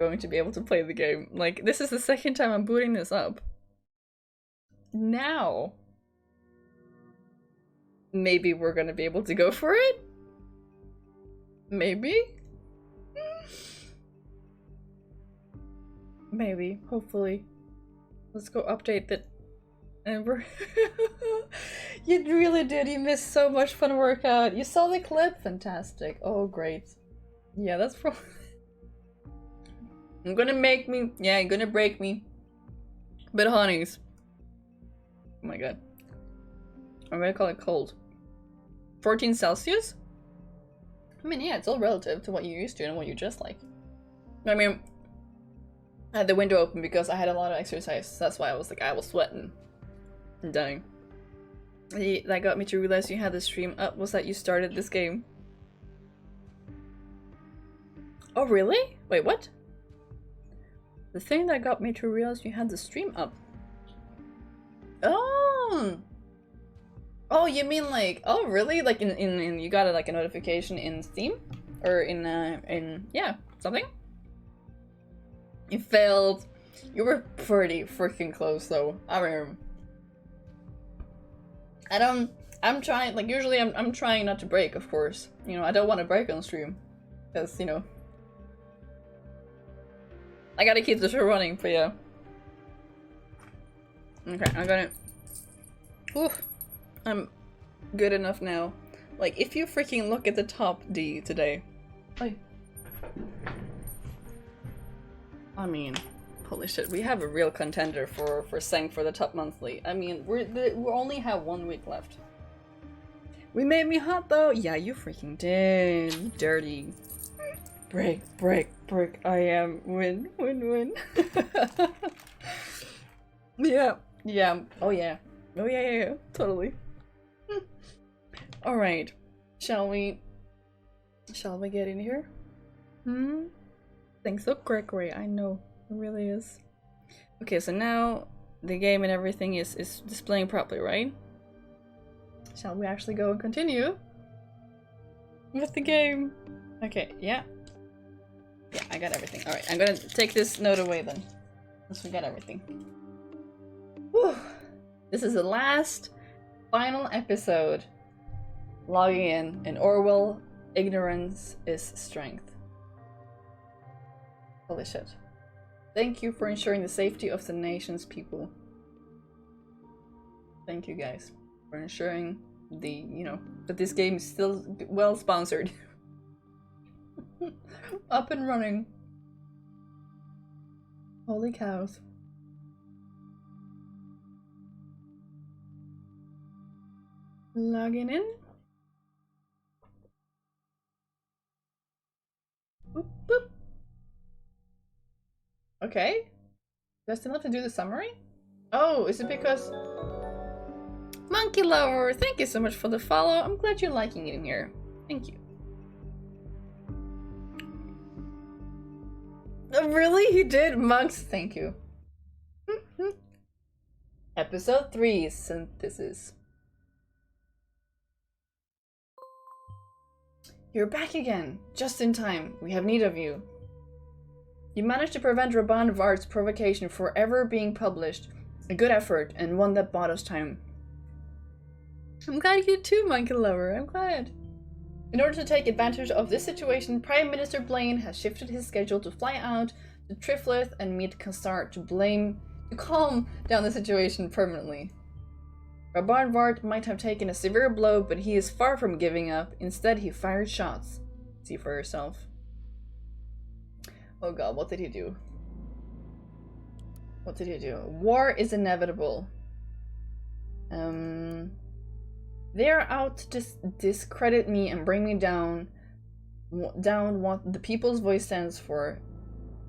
going to be able to play the game. Like, this is the second time I'm booting this up. Now, maybe we're gonna be able to go for it? Maybe? Maybe, hopefully. Let's go update that. And we're you really did, you missed so much fun workout. You saw the clip? Fantastic. Oh, great. Yeah, that's probably I'm gonna make me, yeah, you're gonna break me. But honeys. Oh my god. I'm gonna call it cold. 14 Celsius? I mean, yeah, it's all relative to what you're used to and what you just like. I mean, I had the window open because I had a lot of exercise. That's why I was like, I was sweating and dying. That got me to realize you had the stream up was that you started this game. Oh, really? Wait, what? The thing that got me to realize you had the stream up. Oh! Oh, you mean like, oh really? Like in you got like a notification in Steam? Or in yeah, something? You failed. You were pretty freaking close though. I mean, I'm trying, like usually I'm trying not to break, of course. You know, I don't want to break on stream. Because, you know, I gotta keep the show running, but yeah. Okay, I'm gonna... Oof. I'm good enough now. Like, if you freaking look at the top D today... Oy. I mean, holy shit, we have a real contender for saying for the top monthly. I mean, we only have 1 week left. We made me hot though! Yeah, you freaking did. Dirty. Break, break, break. I am win, win, win. Yeah, yeah. Oh yeah. Oh yeah, yeah, yeah. Totally. Alright. Shall we get in here? Hmm? Thanks so Gregory, I know. It really is. Okay, so now the game and everything is displaying properly, right? Shall we actually go and continue with the game? Okay, yeah. Yeah, I got everything. Alright, I'm gonna take this note away then. Once we got everything. Whew. This is the last, final episode. Logging in Orwell, ignorance is strength. Holy shit. Thank you for ensuring the safety of the nation's people. Thank you guys for ensuring the, you know, that this game is still well sponsored. Up and running. Holy cows. Logging in. Boop, boop. Okay. Do I still have to do the summary? Oh, is it because... Monkey Lover, thank you so much for the follow. I'm glad you're liking it in here. Thank you. Oh, really? He did? Monks, thank you. Episode 3, Synthesis. You're back again, just in time. We have need of you. You managed to prevent Raban Vard's provocation forever being published. A good effort, and one that bought us time. I'm glad you too, Monkey Lover. I'm glad. In order to take advantage of this situation, Prime Minister Blaine has shifted his schedule to fly out to Triflith and meet Kassar to calm down the situation permanently. Raban Vard might have taken a severe blow, but he is far from giving up. Instead, he fired shots. See for yourself. Oh god, what did he do? What did he do? War is inevitable. They're out to discredit me and bring me down what the people's voice stands for.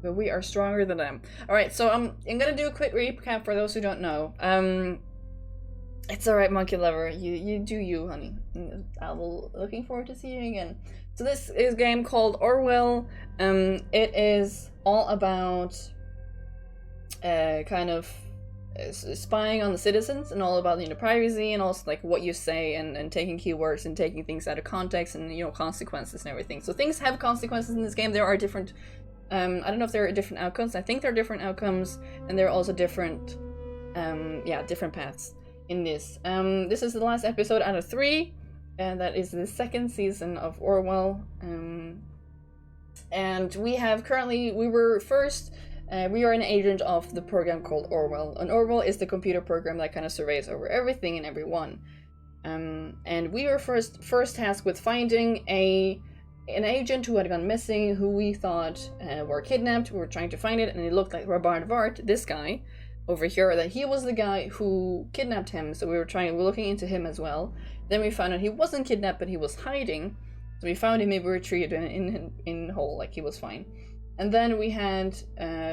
But we are stronger than them. Alright, so I'm gonna do a quick recap for those who don't know. It's alright, Monkey Lover. You do you, honey. I will looking forward to seeing you again. So this is a game called Orwell. It is all about kind of spying on the citizens and all about, you know, privacy and also like what you say and taking keywords and taking things out of context and, you know, consequences and everything. So things have consequences in this game. There are different I don't know if there are different outcomes. I think there are different outcomes, and there are also different, different paths in this. This is the last episode out of 3, and that is the 2nd season of Orwell. And we are an agent of the program called Orwell. And Orwell is the computer program that kind of surveys over everything and everyone. And we were first tasked with finding an agent who had gone missing, who we thought were kidnapped. We were trying to find it, and it looked like Robert Vart, this guy over here, that he was the guy who kidnapped him. So we were looking into him as well. Then we found out he wasn't kidnapped, but he was hiding. So we found him, we were treated in whole, like he was fine. And then we had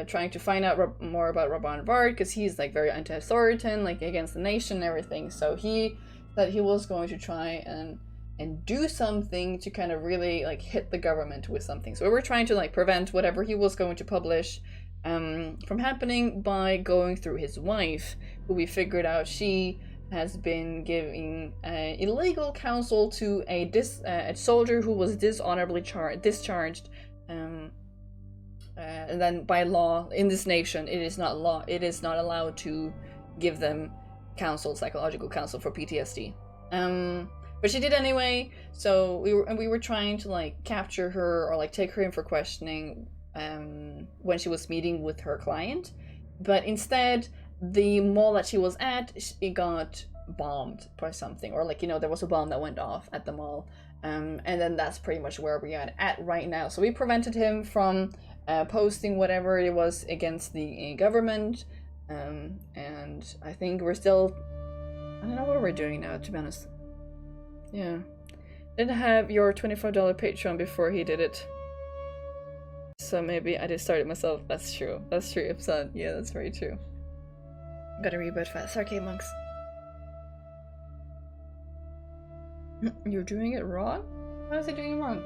trying to find out more about Robert Vart, because he's like very anti-authoritarian, like against the nation and everything. So he said he was going to try and do something to kind of really like hit the government with something. So we were trying to like prevent whatever he was going to publish from happening by going through his wife, who we figured out she has been giving illegal counsel to a soldier who was dishonorably discharged. And then by law in this nation, it is not allowed to give them psychological counsel for PTSD. But she did anyway. So we were trying to like capture her or like take her in for questioning when she was meeting with her client. But instead, the mall that she was at, it got bombed by something, or like, there was a bomb that went off at the mall. And then that's pretty much where we are at right now. So we prevented him from posting whatever it was against the government. And I think we're still, I don't know what we're doing now, to be honest. Yeah. Didn't have your $25 Patreon before he did it. So maybe I just started myself. That's true. That's true, Ipson. Yeah, that's very true. Gotta reboot fast. Okay, monks. You're doing it wrong? How is he doing it wrong?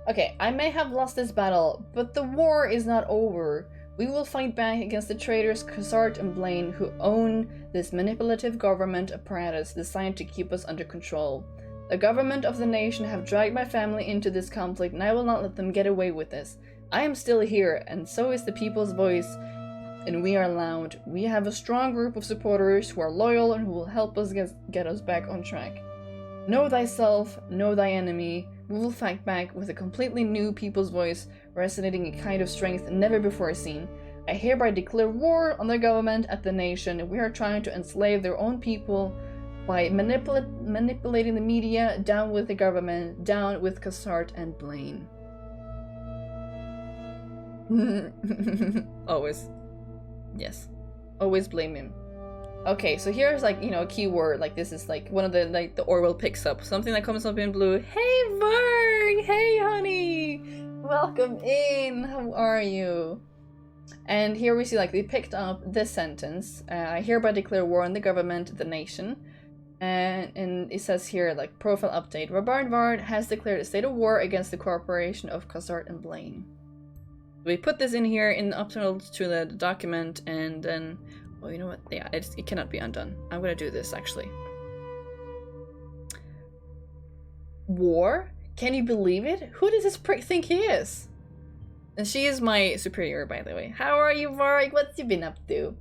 Okay, I may have lost this battle, but the war is not over. We will fight back against the traitors Cassart and Blaine, who own this manipulative government apparatus designed to keep us under control. The government of the nation have dragged my family into this conflict, and I will not let them get away with this. I am still here, and so is the people's voice, and we are loud. We have a strong group of supporters who are loyal and who will help us get us back on track. Know thyself, know thy enemy. We will fight back with a completely new people's voice, resonating a kind of strength never before seen. I hereby declare war on the government and the nation. We are trying to enslave their own people by manipulating the media. Down with the government, down with Cassart and Blaine. Always. Yes. Always blame him. Okay, so here's like, a keyword, like this is like one of the, like the Orwell picks up. Something that comes up in blue. Hey Varg! Hey honey! Welcome in! How are you? And here we see like they picked up this sentence. I hereby declare war on the government, the nation. And it says here like profile update. Robert Vart has declared a state of war against the corporation of Cassart and Blaine. We put this in here in the upload to the document, and then, well, you know what? Yeah, it cannot be undone. I'm gonna do this actually. War? Can you believe it? Who does this prick think he is? And she is my superior, by the way. How are you, Varg? What you been up to?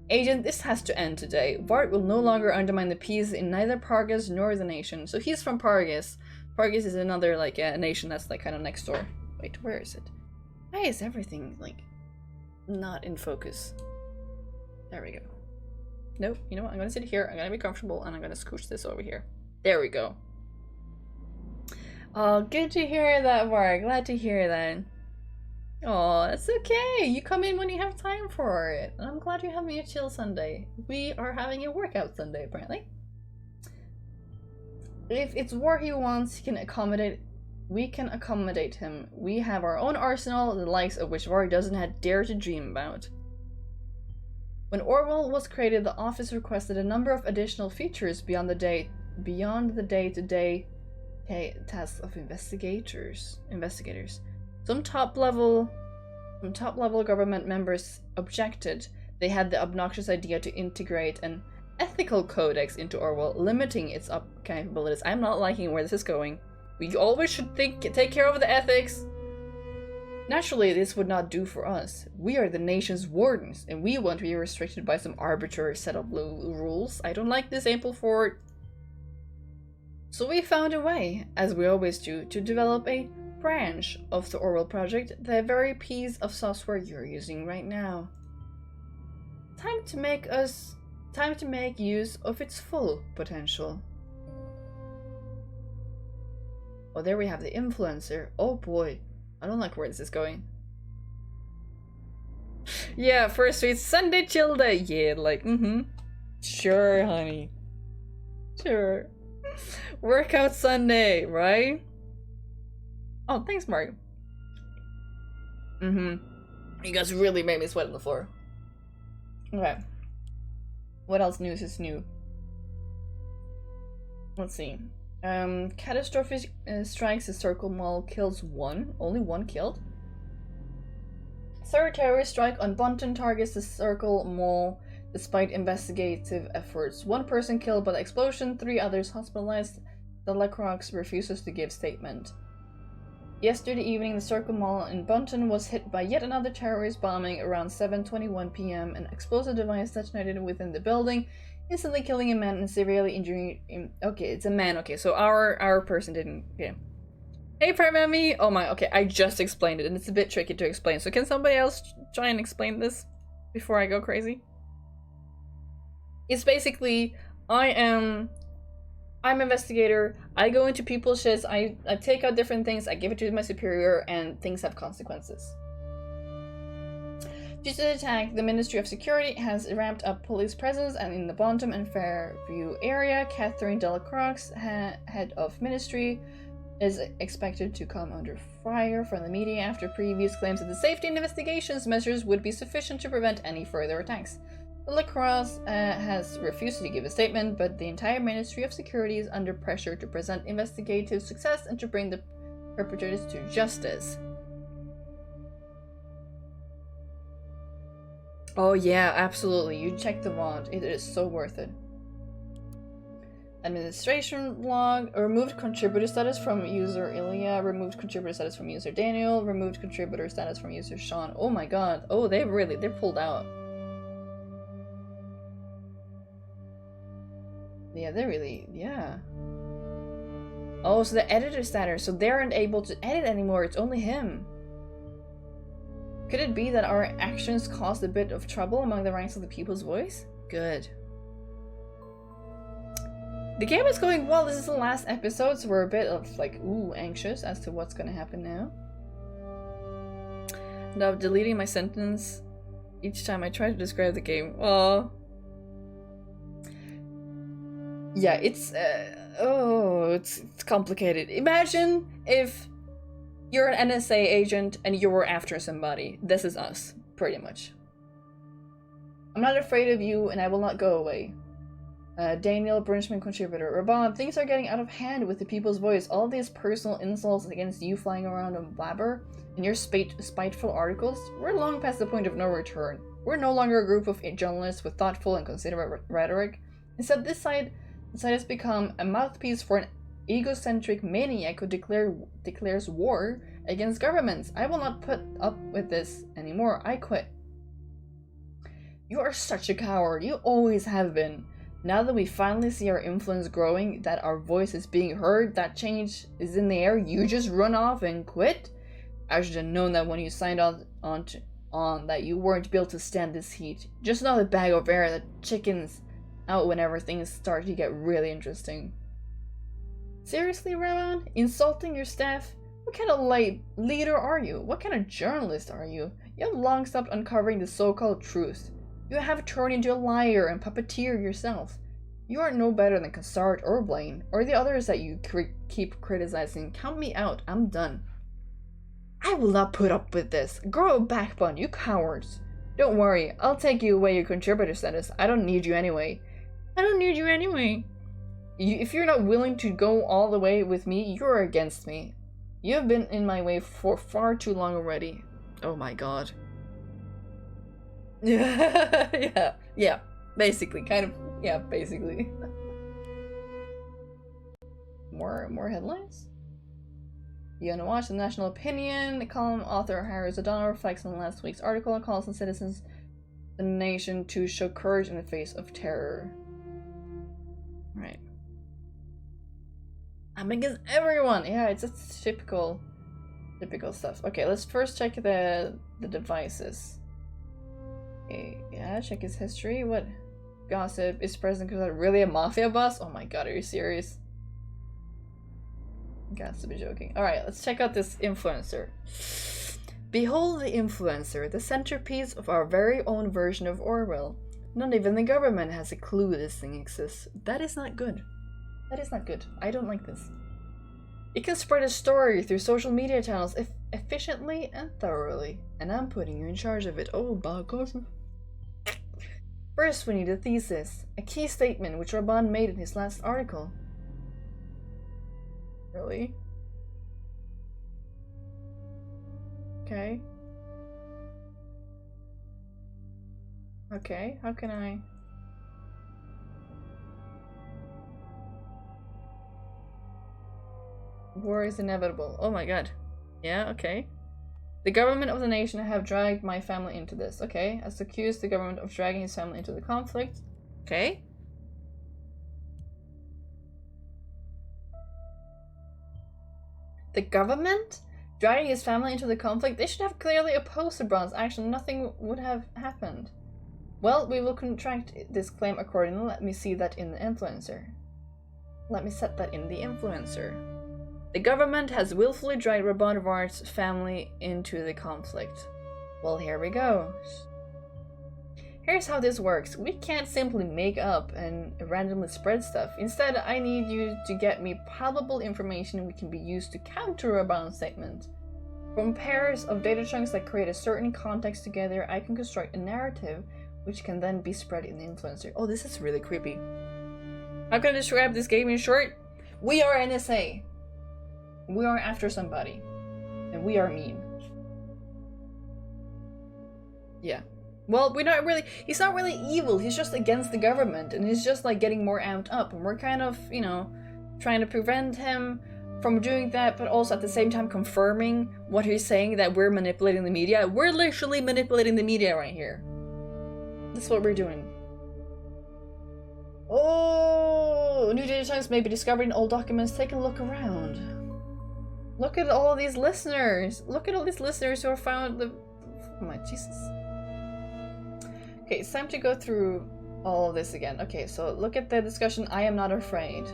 Agent, this has to end today. Vart will no longer undermine the peace in neither Pargas nor the nation. So he's from Pargas. Pargas is another, like, a nation that's, like, kind of next door. Wait, where is it? Why is everything, like, not in focus? There we go. Nope, you know what? I'm gonna sit here, I'm gonna be comfortable, and I'm gonna scooch this over here. There we go. Oh, good to hear that, Varg. Glad to hear that. Oh, that's okay. You come in when you have time for it. And I'm glad you're having a chill Sunday. We are having a workout Sunday, apparently. If it's war he wants, he can accommodate. We can accommodate him. We have our own arsenal, the likes of which Varg doesn't dare to dream about. When Orwell was created, the office requested a number of additional features beyond the day-to-day tasks of investigators. Some top-level government members objected. They had the obnoxious idea to integrate an ethical codex into Orwell, limiting its capabilities. I'm not liking where this is going. We always should take care of the ethics. Naturally, this would not do for us. We are the nation's wardens, and we won't be restricted by some arbitrary set of rules. I don't like this, Appleford. So we found a way, as we always do, to develop a branch of the Orwell project, the very piece of software you're using right now. Time to make use of its full potential. Oh, there we have the influencer. Oh boy, I don't like where this is going. Yeah, first week, Sunday chill day. Yeah, like, sure, honey. Sure. Workout Sunday, right? Oh, thanks, Mario. You guys really made me sweat on the floor. Okay. What else news is new? Let's see. Catastrophic strikes a Circle Mall, kills one. Only one killed. Third terrorist strike on Bunton targets the Circle Mall despite investigative efforts. One person killed by the explosion, 3 others hospitalized. The Lacroix refuses to give statement. Yesterday evening, the Circle Mall in Bunton was hit by yet another terrorist bombing around 7:21 p.m. An explosive device detonated within the building, instantly killing a man and severely injuring him. Okay, it's a man. Okay, so our person didn't. Okay. Hey, Primami! Oh my, okay, I just explained it, and it's a bit tricky to explain. So can somebody else try and explain this before I go crazy? It's basically, I'm investigator, I go into people's shits, I take out different things, I give it to my superior, and things have consequences. Due to the attack, the Ministry of Security has ramped up police presence, and in the Bontham and Fairview area, Catherine Delacroix, head of ministry, is expected to come under fire from the media after previous claims that the safety and investigations measures would be sufficient to prevent any further attacks. Delacroix has refused to give a statement, but the entire Ministry of Security is under pressure to present investigative success and to bring the perpetrators to justice. Oh yeah, absolutely. You check the VOD. It is so worth it. Administration log. Removed contributor status from user Ilya. Removed contributor status from user Daniel. Removed contributor status from user Sean. Oh my god. Oh, they're pulled out. Yeah, they're really, yeah. Oh, so the editor status, so they aren't able to edit anymore, it's only him. Could it be that our actions caused a bit of trouble among the ranks of the people's voice? Good. The game is going well. This is the last episode, so we're a bit of like, ooh, anxious as to what's gonna happen now. And I'm deleting my sentence each time I try to describe the game. Oh. Yeah, it's complicated. Imagine if you're an NSA agent and you were after somebody. This is us, pretty much. I'm not afraid of you and I will not go away. Daniel, Brinchman contributor. Raban, things are getting out of hand with the people's voice. All these personal insults against you flying around on blabber and your spiteful articles, we're long past the point of no return. We're no longer a group of journalists with thoughtful and considerate rhetoric. Instead, this side has become a mouthpiece for an egocentric maniac who declares war against governments. I will not put up with this anymore. I quit. You are such a coward. You always have been. Now that we finally see our influence growing, that our voice is being heard, that change is in the air, you just run off and quit? I should have known that when you signed on that you weren't built to stand this heat. Just another bag of air that chickens out whenever things start to get really interesting. Seriously, Raman? Insulting your staff? What kind of leader are you? What kind of journalist are you? You have long stopped uncovering the so-called truth. You have turned into a liar and puppeteer yourself. You are no better than Cassard or Blaine, or the others that you keep criticizing. Count me out. I'm done. I will not put up with this. Grow a backbone, you cowards. Don't worry, I'll take you away your contributor status. I don't need you anyway. I don't need you anyway. If you're not willing to go all the way with me, you're against me. You have been in my way for far too long already. Oh my god. Yeah, basically, basically. More headlines? You wanna watch the national opinion. The column author Harris O'Donnell reflects on last week's article and calls on citizens the nation to show courage in the face of terror. Right. I'm against everyone! Yeah, it's just typical stuff. Okay, let's first check the devices. Okay, yeah, check his history. What gossip is President Kuzat really a mafia boss? Oh my god, are you serious? Got to be joking. Alright, let's check out this influencer. Behold the influencer, the centerpiece of our very own version of Orwell. Not even the government has a clue this thing exists. That is not good. That is not good. I don't like this. You can spread a story through social media channels efficiently and thoroughly. And I'm putting you in charge of it. Oh, Bagosa. First, we need a thesis. A key statement which Raban made in his last article. Really? Okay. Okay, how can I... War is inevitable. Oh my god. Yeah, okay. The government of the nation have dragged my family into this. Okay, has accused the government of dragging his family into the conflict. Okay. The government? Dragging his family into the conflict? They should have clearly opposed the Bronze action. Nothing would have happened. Well, we will contract this claim accordingly. Let me see that in the influencer. Let me set that in the influencer. The government has willfully dragged Rabanvart's family into the conflict. Well, here we go. Here's how this works. We can't simply make up and randomly spread stuff. Instead, I need you to get me palpable information which can be used to counter Raban's statement. From pairs of data chunks that create a certain context together, I can construct a narrative which can then be spread in the influencer. Oh, this is really creepy. How can I describe this game in short? We are NSA. We are after somebody. And we are mean. Yeah. Well, we're not really- he's not really evil, he's just against the government, and he's just like getting more amped up, and we're kind of, you know, trying to prevent him from doing that, but also at the same time confirming what he's saying, that we're manipulating the media. We're literally manipulating the media right here. That's what we're doing. Oh, new data chunks may be discovered in old documents. Take a look around. Look at all these listeners. Look at all these listeners who have found the... Oh my Jesus. Okay, it's time to go through all of this again. Okay, so look at the discussion. I am not afraid.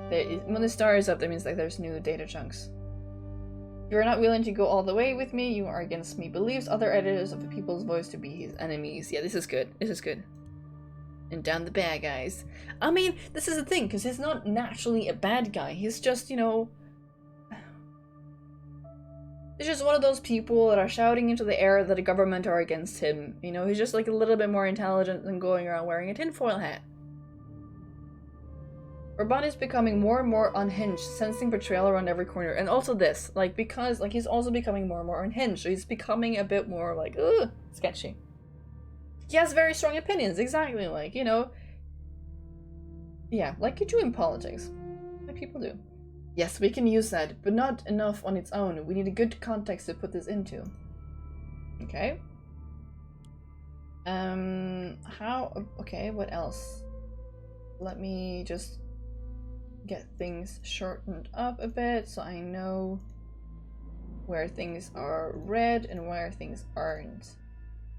When the star is up, that means like there's new data chunks. You are not willing to go all the way with me. You are against me. Believes other editors of the People's Voice to be his enemies. Yeah, this is good. This is good. And down the bad guys. I mean, this is the thing, because he's not naturally a bad guy. He's just, you know... He's just one of those people that are shouting into the air that the government are against him. You know, he's just like a little bit more intelligent than going around wearing a tinfoil hat. Raban is becoming more and more unhinged, sensing betrayal around every corner. And also this, like, because, like, he's also becoming more and more unhinged. So he's becoming a bit more, like, ugh, sketchy. He has very strong opinions, exactly, like, you know. Yeah, like you do in politics. Like people do. Yes, we can use that, but not enough on its own. We need a good context to put this into. Okay. Okay, what else? Let me just get things shortened up a bit so I know where things are red and where things aren't.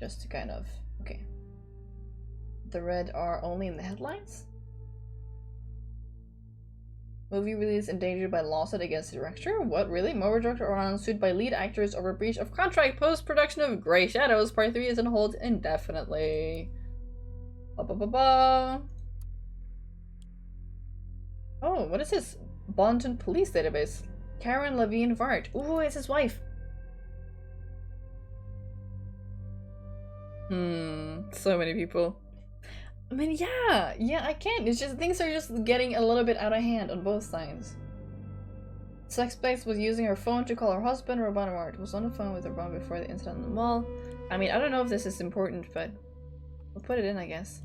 Just to kind of... Okay. The red are only in the headlines? Movie release endangered by lawsuit against the director? What, really? Movie director Orwell sued by lead actors over breach of contract. Post-production of Grey Shadows Part 3 is on hold indefinitely. Ba ba ba ba. Oh, what is this? Bonton Police Database. Karen Levine Vart. Ooh, it's his wife. So many people. I mean, yeah, I can't. It's just, things are just getting a little bit out of hand on both sides. Suspect was using her phone to call her husband. Raban was on the phone with Raban before the incident in the mall. I mean, I don't know if this is important, but we'll put it in, I guess.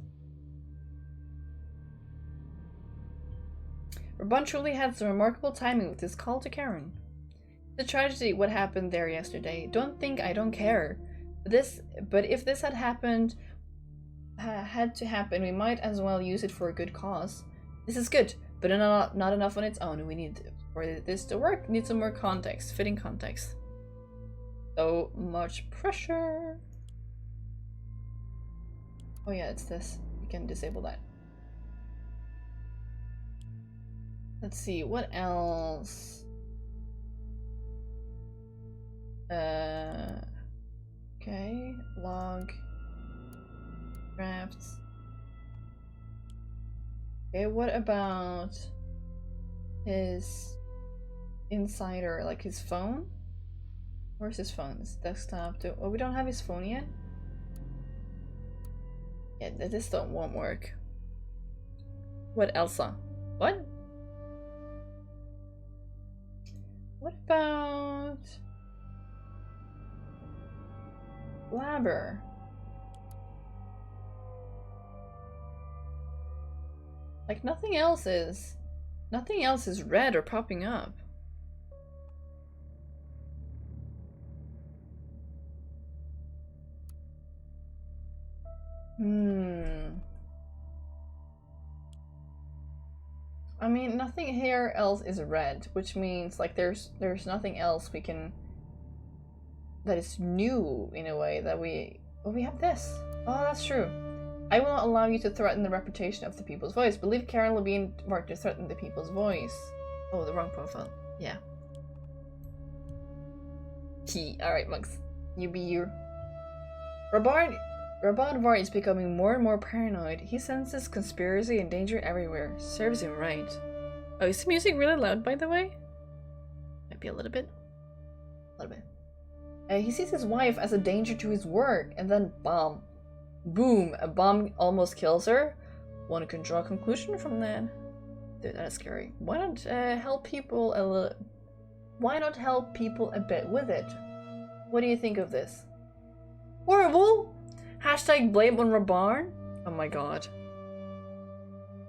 Raban truly had some remarkable timing with his call to Karen. The tragedy, what happened there yesterday. Don't think I don't care. But if this had happened, had to happen, we might as well use it for a good cause. This is good, but not enough on its own. We need, for this to work, need some more context, fitting context. So much pressure. Oh yeah, it's this. We can disable that. Let's see, what else? Okay, log, drafts. Okay, what about his insider, like his phone? Where's his phone? His desktop. Oh, we don't have his phone yet? Yeah, this won't work. What, Elsa? What? What about Blabber? Like nothing else is red or popping up. I mean, nothing here else is red, which means like there's nothing else we can that is new in a way that we have this. Oh, that's true. I will not allow you to threaten the reputation of the People's Voice. Believe Karen Levine worked to threaten the People's Voice. Oh, the wrong profile. Yeah. Alright, monks. You be you. Rabban Var is becoming more and more paranoid. He senses conspiracy and danger everywhere. Serves him right. Oh, is the music really loud, by the way? Might be a little bit. A little bit. He sees his wife as a danger to his work, and then bomb. Boom! A bomb almost kills her. One can draw a conclusion from that. Dude, that is scary. Why not help people a little? Why not help people a bit with it? What do you think of this? Horrible! Hashtag blame on Rabban? Oh my god.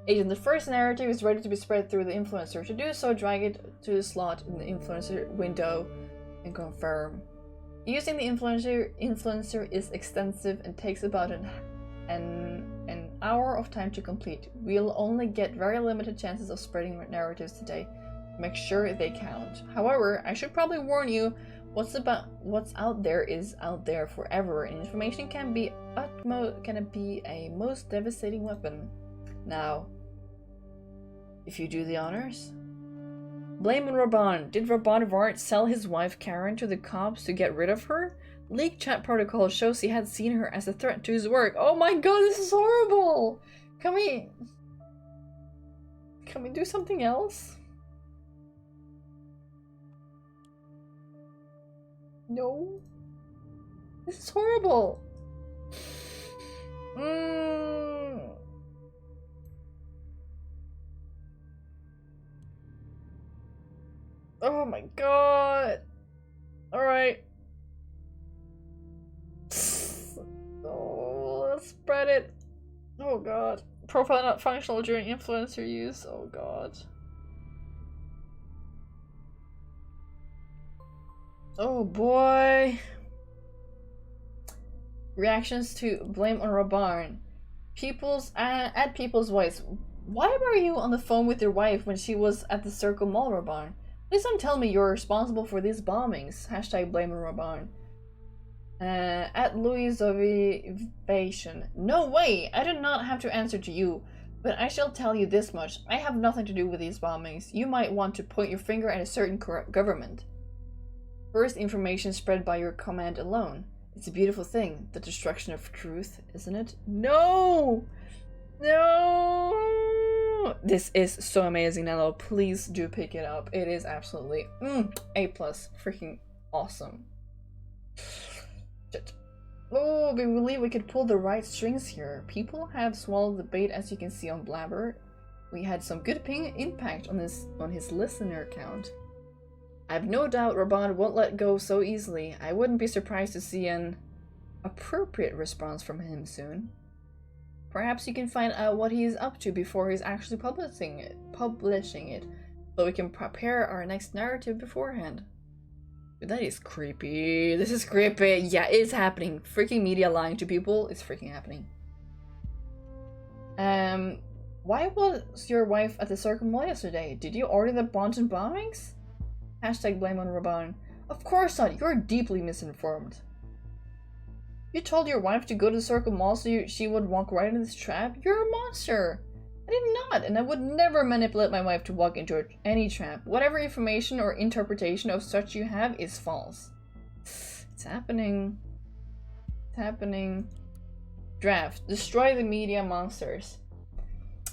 Agent, the first narrative is ready to be spread through the influencer. To do so, drag it to the slot in the influencer window and confirm. Using the influencer is extensive and takes about an hour of time to complete. We'll only get very limited chances of spreading narratives today. Make sure they count. However, I should probably warn you, what's out there is out there forever, and information can be a most devastating weapon. Now, if you do the honors. Blame on Rabban. Did Rabban Vart sell his wife Karen to the cops to get rid of her? Leaked chat protocol shows he had seen her as a threat to his work. Oh my god, this is horrible! Can we do something else? No. This is horrible. Oh my god. Alright. Oh, let's spread it. Oh god. Profile not functional during influencer use. Oh god. Oh boy. Reactions to blame on Rabban. At People's Voice. Why were you on the phone with your wife when she was at the Circle Mall, Rabban? Please don't tell me you're responsible for these bombings. Hashtag blame on Rabban. At Louis Ovation. No way! I did not have to answer to you. But I shall tell you this much. I have nothing to do with these bombings. You might want to point your finger at a certain corrupt government. First information spread by your command alone. It's a beautiful thing. The destruction of truth, isn't it? No! No! This is so amazing, Nello. Please do pick it up. It is absolutely A+. Freaking awesome. Shit. Oh, we believe we could pull the right strings here. People have swallowed the bait, as you can see on Blabber. We had some good impact on his listener count. I have no doubt Rabban won't let go so easily. I wouldn't be surprised to see an appropriate response from him soon. Perhaps you can find out what he is up to before he's actually publishing it, so we can prepare our next narrative beforehand. That is creepy. This is creepy. Yeah, it's happening. Freaking media lying to people. It's freaking happening. Why was your wife at the Circle Mall yesterday? Did you order the Bonton bombings? Hashtag blame on Raban. Of course not. You're deeply misinformed. You told your wife to go to the Circle Mall so she would walk right into this trap? You're a monster. I did not, and I would never manipulate my wife to walk into any trap. Whatever information or interpretation of such you have is false. It's happening. It's happening. Draft. Destroy the media monsters.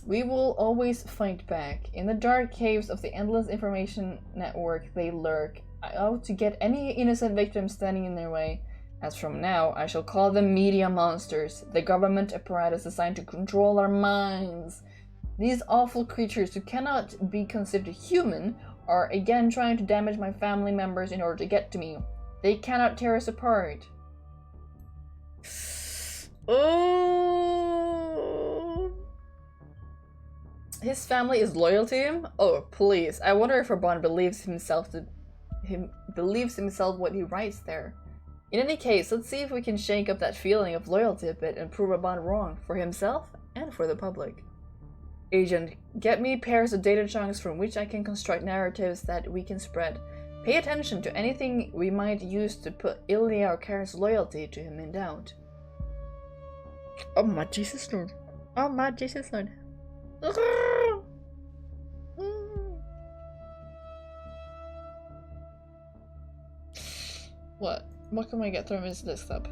We will always fight back. In the dark caves of the endless information network they lurk, out to get any innocent victim standing in their way. As from now, I shall call them media monsters, the government apparatus assigned to control our minds. These awful creatures who cannot be considered human are again trying to damage my family members in order to get to me. They cannot tear us apart. Oh. His family is loyal to him? Oh, please. I wonder if Raban believes himself what he writes there. In any case, let's see if we can shake up that feeling of loyalty a bit and prove Raban wrong, for himself and for the public. Agent, get me pairs of data chunks from which I can construct narratives that we can spread. Pay attention to anything we might use to put Ilya or Karen's loyalty to him in doubt. Oh my Jesus Lord. Oh my Jesus Lord. What? What can we get from his desktop?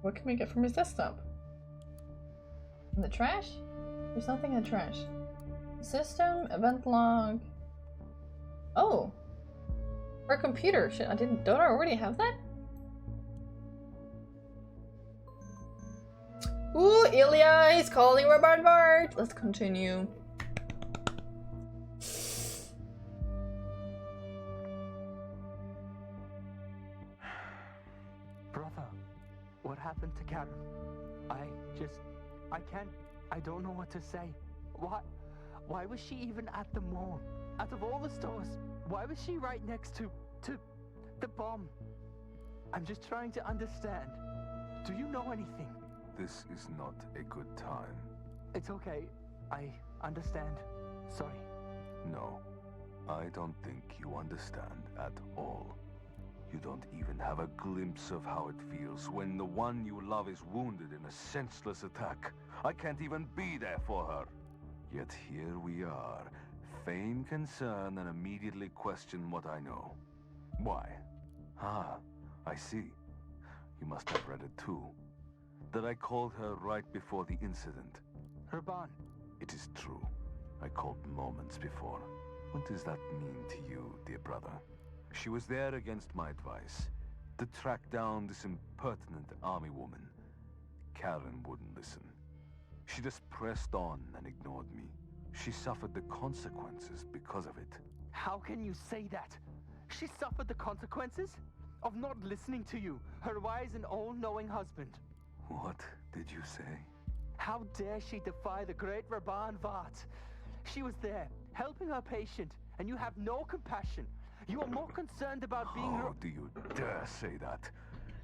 What can we get from his desktop? In the trash? There's nothing in the trash. System, event log. Oh! Our computer. Shit, don't I already have that? Ooh, Ilya, he's calling Robert Bart. Let's continue. Brother, what happened to Karen? I don't know what to say. Why was she even at the mall? Out of all the stores, why was she right next to the bomb? I'm just trying to understand. Do you know anything? This is not a good time. It's okay. I understand. Sorry. No, I don't think you understand at all. You don't even have a glimpse of how it feels when the one you love is wounded in a senseless attack. I can't even be there for her. Yet here we are, feign concern and immediately question what I know. Why? Ah, I see. You must have read it too. That I called her right before the incident. Raban. It is true. I called moments before. What does that mean to you, dear brother? She was there against my advice, to track down this impertinent army woman. Karen wouldn't listen. She just pressed on and ignored me. She suffered the consequences because of it. How can you say that? She suffered the consequences of not listening to you, her wise and all-knowing husband. What did you say? How dare she defy the great Raban Vart? She was there, helping her patient, and you have no compassion. You are more concerned about being... How do you dare say that?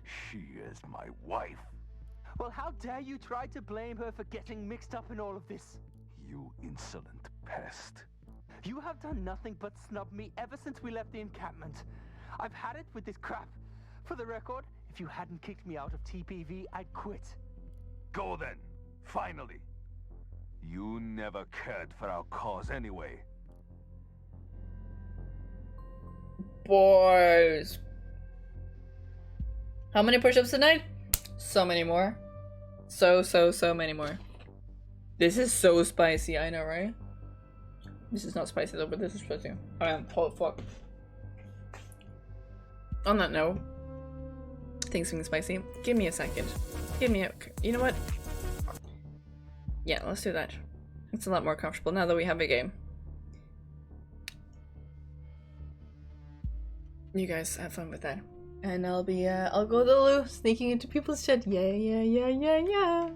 She is my wife. Well, how dare you try to blame her for getting mixed up in all of this? You insolent pest. You have done nothing but snub me ever since we left the encampment. I've had it with this crap. For the record, if you hadn't kicked me out of TPV, I'd quit. Go then, finally. You never cared for our cause anyway. Boys. How many push-ups tonight? So many more. So many more. This is so spicy, I know, right? This is not spicy though, but this is spicy. I am fuck. On that note, things being spicy, give me a second. Give me a... You know what? Yeah, let's do that. It's a lot more comfortable now that we have a game. You guys have fun with that. And I'll go to the loo, sneaking into people's chat. Yeah.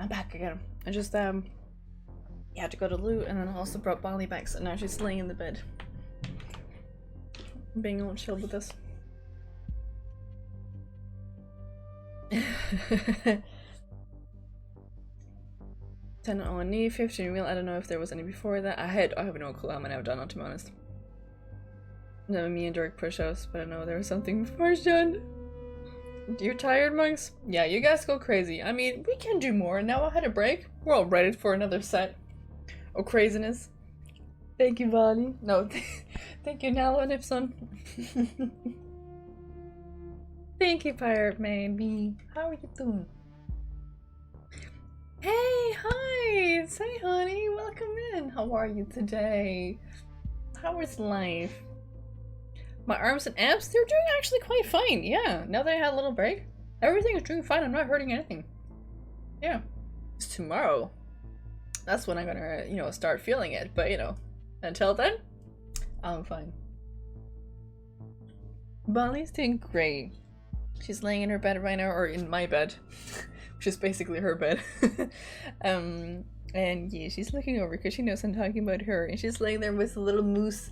I'm back again. I just had to go to Lou, and then I also brought Bonnie back, so now she's laying in the bed. I'm being all chill with this. 10 on knee, 15 real. I don't know if there was any before that. I have no clue how many I've done, to be honest. No, me and Dirk push-ups, but I know there was something before done. You're tired, monks? Yeah, you guys go crazy. I mean, we can do more. Now I had a break. We're all ready for another set of craziness. Thank you, Bonnie. No, thank you, Nalo and Ipson. Thank you, Pirate Baby. How are you doing? Hey, hi! Say, honey, welcome in. How are you today? How is life? My arms and abs, they're doing actually quite fine. Yeah, now that I had a little break, everything is doing fine. I'm not hurting anything. Yeah. It's tomorrow. That's when I'm gonna, you know, start feeling it. But, you know, until then, I'm fine. Bonnie's doing great. She's laying in her bed right now, or in my bed, which is basically her bed. And yeah, she's looking over because she knows I'm talking about her, and she's laying there with a little moose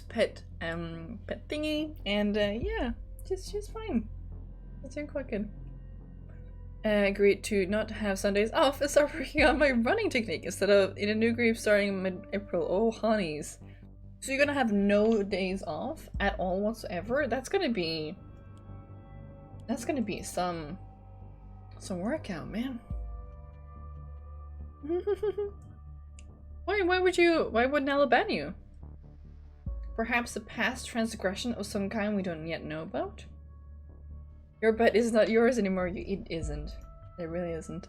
pet thingy, and yeah, she's fine. She's doing quite good. Agreed to not have Sundays off and start working on my running technique instead of in a new group starting mid-April. Oh, honeys. So you're gonna have no days off at all whatsoever? That's gonna be some workout, man. Why would Nella ban you? Perhaps a past transgression of some kind we don't yet know about? Your bed is not yours anymore. It isn't. It really isn't.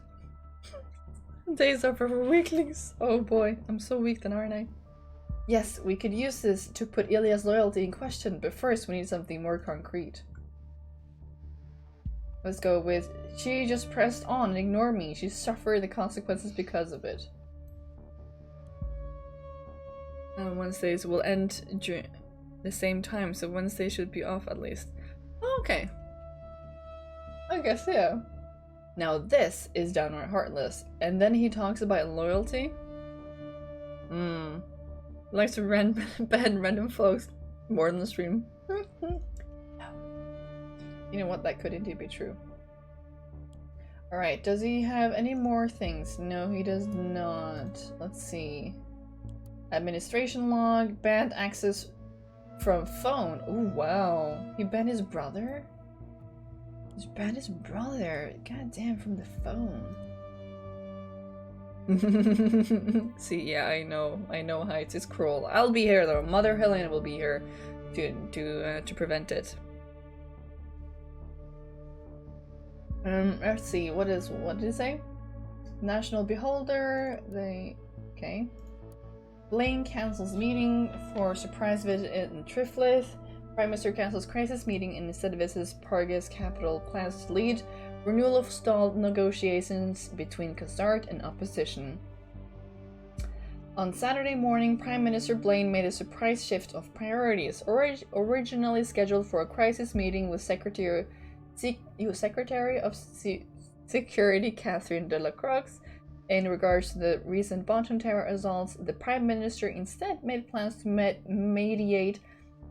Days are for weaklings. Oh boy, I'm so weak then, aren't I? Yes, we could use this to put Ilya's loyalty in question, but first we need something more concrete. Let's go with, she just pressed on and ignored me. She suffered the consequences because of it. Wednesdays will end during the same time, so Wednesday should be off at least. Oh, okay. I guess, yeah. Now this is downright heartless. And then he talks about loyalty? Likes to ban random folks more than the stream. You know what? That could indeed be true. Alright, does he have any more things? No, he does not. Let's see. Administration log, banned access from phone. Oh wow. He banned his brother? He's banned his brother. God damn, from the phone. See, yeah, I know Heights is cruel. I'll be here though. Mother Helena will be here to prevent it. Let's see, what did it say? National Beholder, okay. Blaine cancels meeting for surprise visit in Triflith. Prime Minister cancels crisis meeting and instead visits Parga's capital plans to lead renewal of stalled negotiations between Khazard and opposition. On Saturday morning, Prime Minister Blaine made a surprise shift of priorities. Originally scheduled for a crisis meeting with Secretary of Security Catherine de la Croix in regards to the recent Bonton Tower assaults, the Prime Minister instead made plans to mediate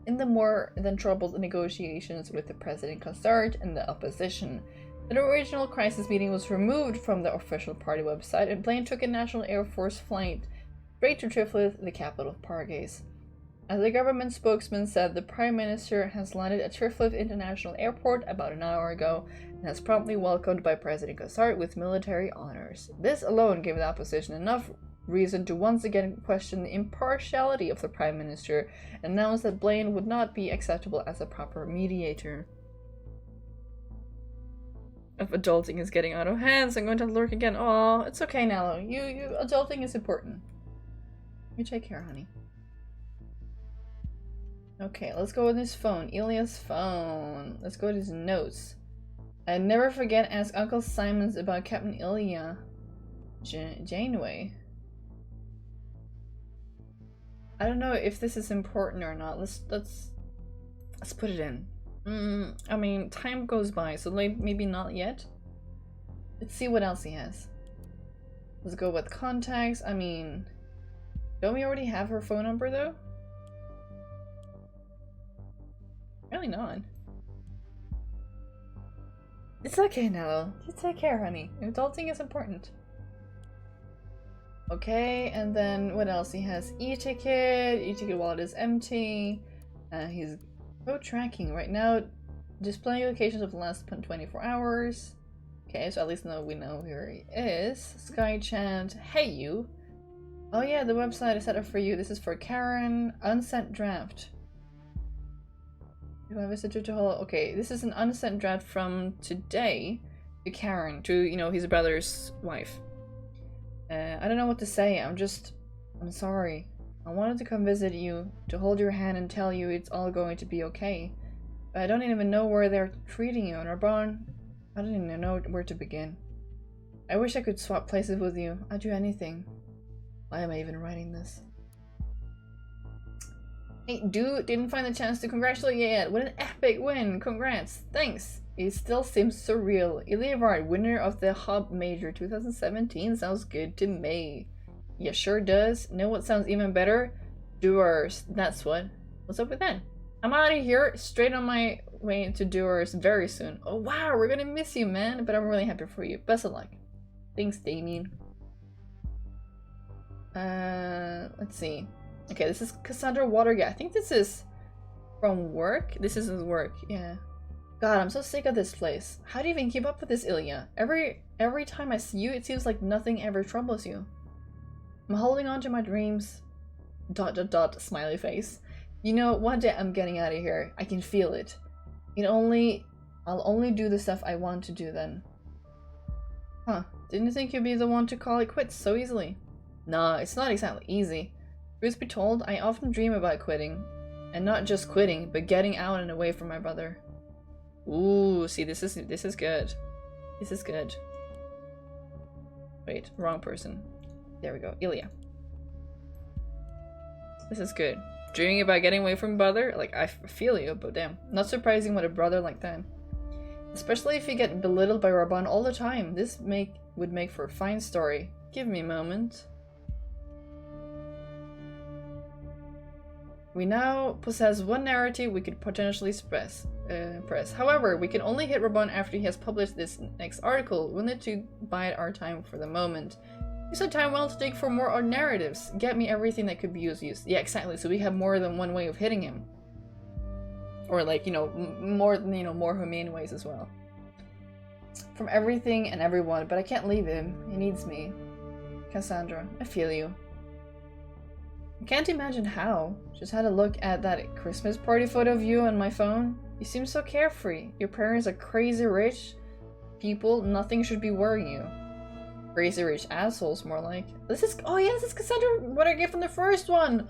in the more than troubled negotiations with the President Khazard and the opposition. The original crisis meeting was removed from the official party website, and Blaine took a National Air Force flight straight to Triflith, the capital of Pargaze. As the government spokesman said, the Prime Minister has landed at Triflith International Airport about an hour ago and has promptly welcomed by President Khazard with military honors. This alone gave the opposition enough reason to once again question the impartiality of the Prime Minister and announced that Blaine would not be acceptable as a proper mediator. If adulting is getting out of hand, I'm going to lurk again. Oh, it's okay, Nello. You adulting is important. You take care, honey. Okay, let's go with his phone. Ilya's phone. Let's go to his notes. I never forget ask Uncle Simons about Captain Ilya. Janeway. I don't know if this is important or not. Let's put it in. I mean, time goes by, so maybe not yet. Let's see what else he has. Let's go with contacts. I mean, don't we already have her phone number though? Really not. It's okay now. You take care, honey. Adulting is important. Okay, and then what else? He has e-ticket. E-ticket wallet is empty. He's tracking right now. Displaying locations of the last 24 hours. Okay, so at least now we know where he is. Sky chat. Hey you. Oh yeah, the website is set up for you. This is for Karen. Unsent draft. Do I visit to Hall? Okay, this is an unsent draft from today to Karen, to, you know, his brother's wife. I don't know what to say. I'm sorry. I wanted to come visit you, to hold your hand and tell you it's all going to be okay. But I don't even know where they're treating you, and Arbonne, I don't even know where to begin. I wish I could swap places with you. I'd do anything. Why am I even writing this? Hey, dude, didn't find the chance to congratulate you yet. What an epic win. Congrats. Thanks. It still seems surreal. Ilivard, winner of the Hub Major 2017. Sounds good to me. Yeah, sure does. Know what sounds even better? Doers. That's what. What's up with that? I'm out of here. Straight on my way to Doers very soon. Oh, wow. We're gonna miss you, man. But I'm really happy for you. Best of luck. Thanks, Damien. Let's see. Okay, this is Cassandra Watergate. I think this is from work. This is his work, yeah. God, I'm so sick of this place. How do you even keep up with this, Ilya? Every time I see you, it seems like nothing ever troubles you. I'm holding on to my dreams. ... smiley face. You know, one day I'm getting out of here. I can feel it. I'll only do the stuff I want to do then. Huh, didn't think you'd be the one to call it quits so easily. Nah, it's not exactly easy. Truth be told, I often dream about quitting. And not just quitting, but getting out and away from my brother. Ooh, see, this is good. This is good. Wait, wrong person. There we go, Ilya. This is good. Dreaming about getting away from brother? Like, I feel you, but damn. Not surprising with a brother like that. Especially if you get belittled by Raban all the time. This would make for a fine story. Give me a moment. We now possess one narrative we could potentially press. However, we can only hit Raban after he has published this next article. We need to bide our time for the moment. Use our time well to dig for more narratives. Get me everything that could be used. Yeah, exactly. So we have more than one way of hitting him. Or like, you know, more humane ways as well. From everything and everyone, but I can't leave him. He needs me. Cassandra, I feel you. I can't imagine how. Just had a look at that Christmas party photo of you on my phone. You seem so carefree. Your parents are crazy rich people. Nothing should be worrying you. Crazy rich assholes, more like. This is— oh yeah, this is Cassandra, what I get from the first one.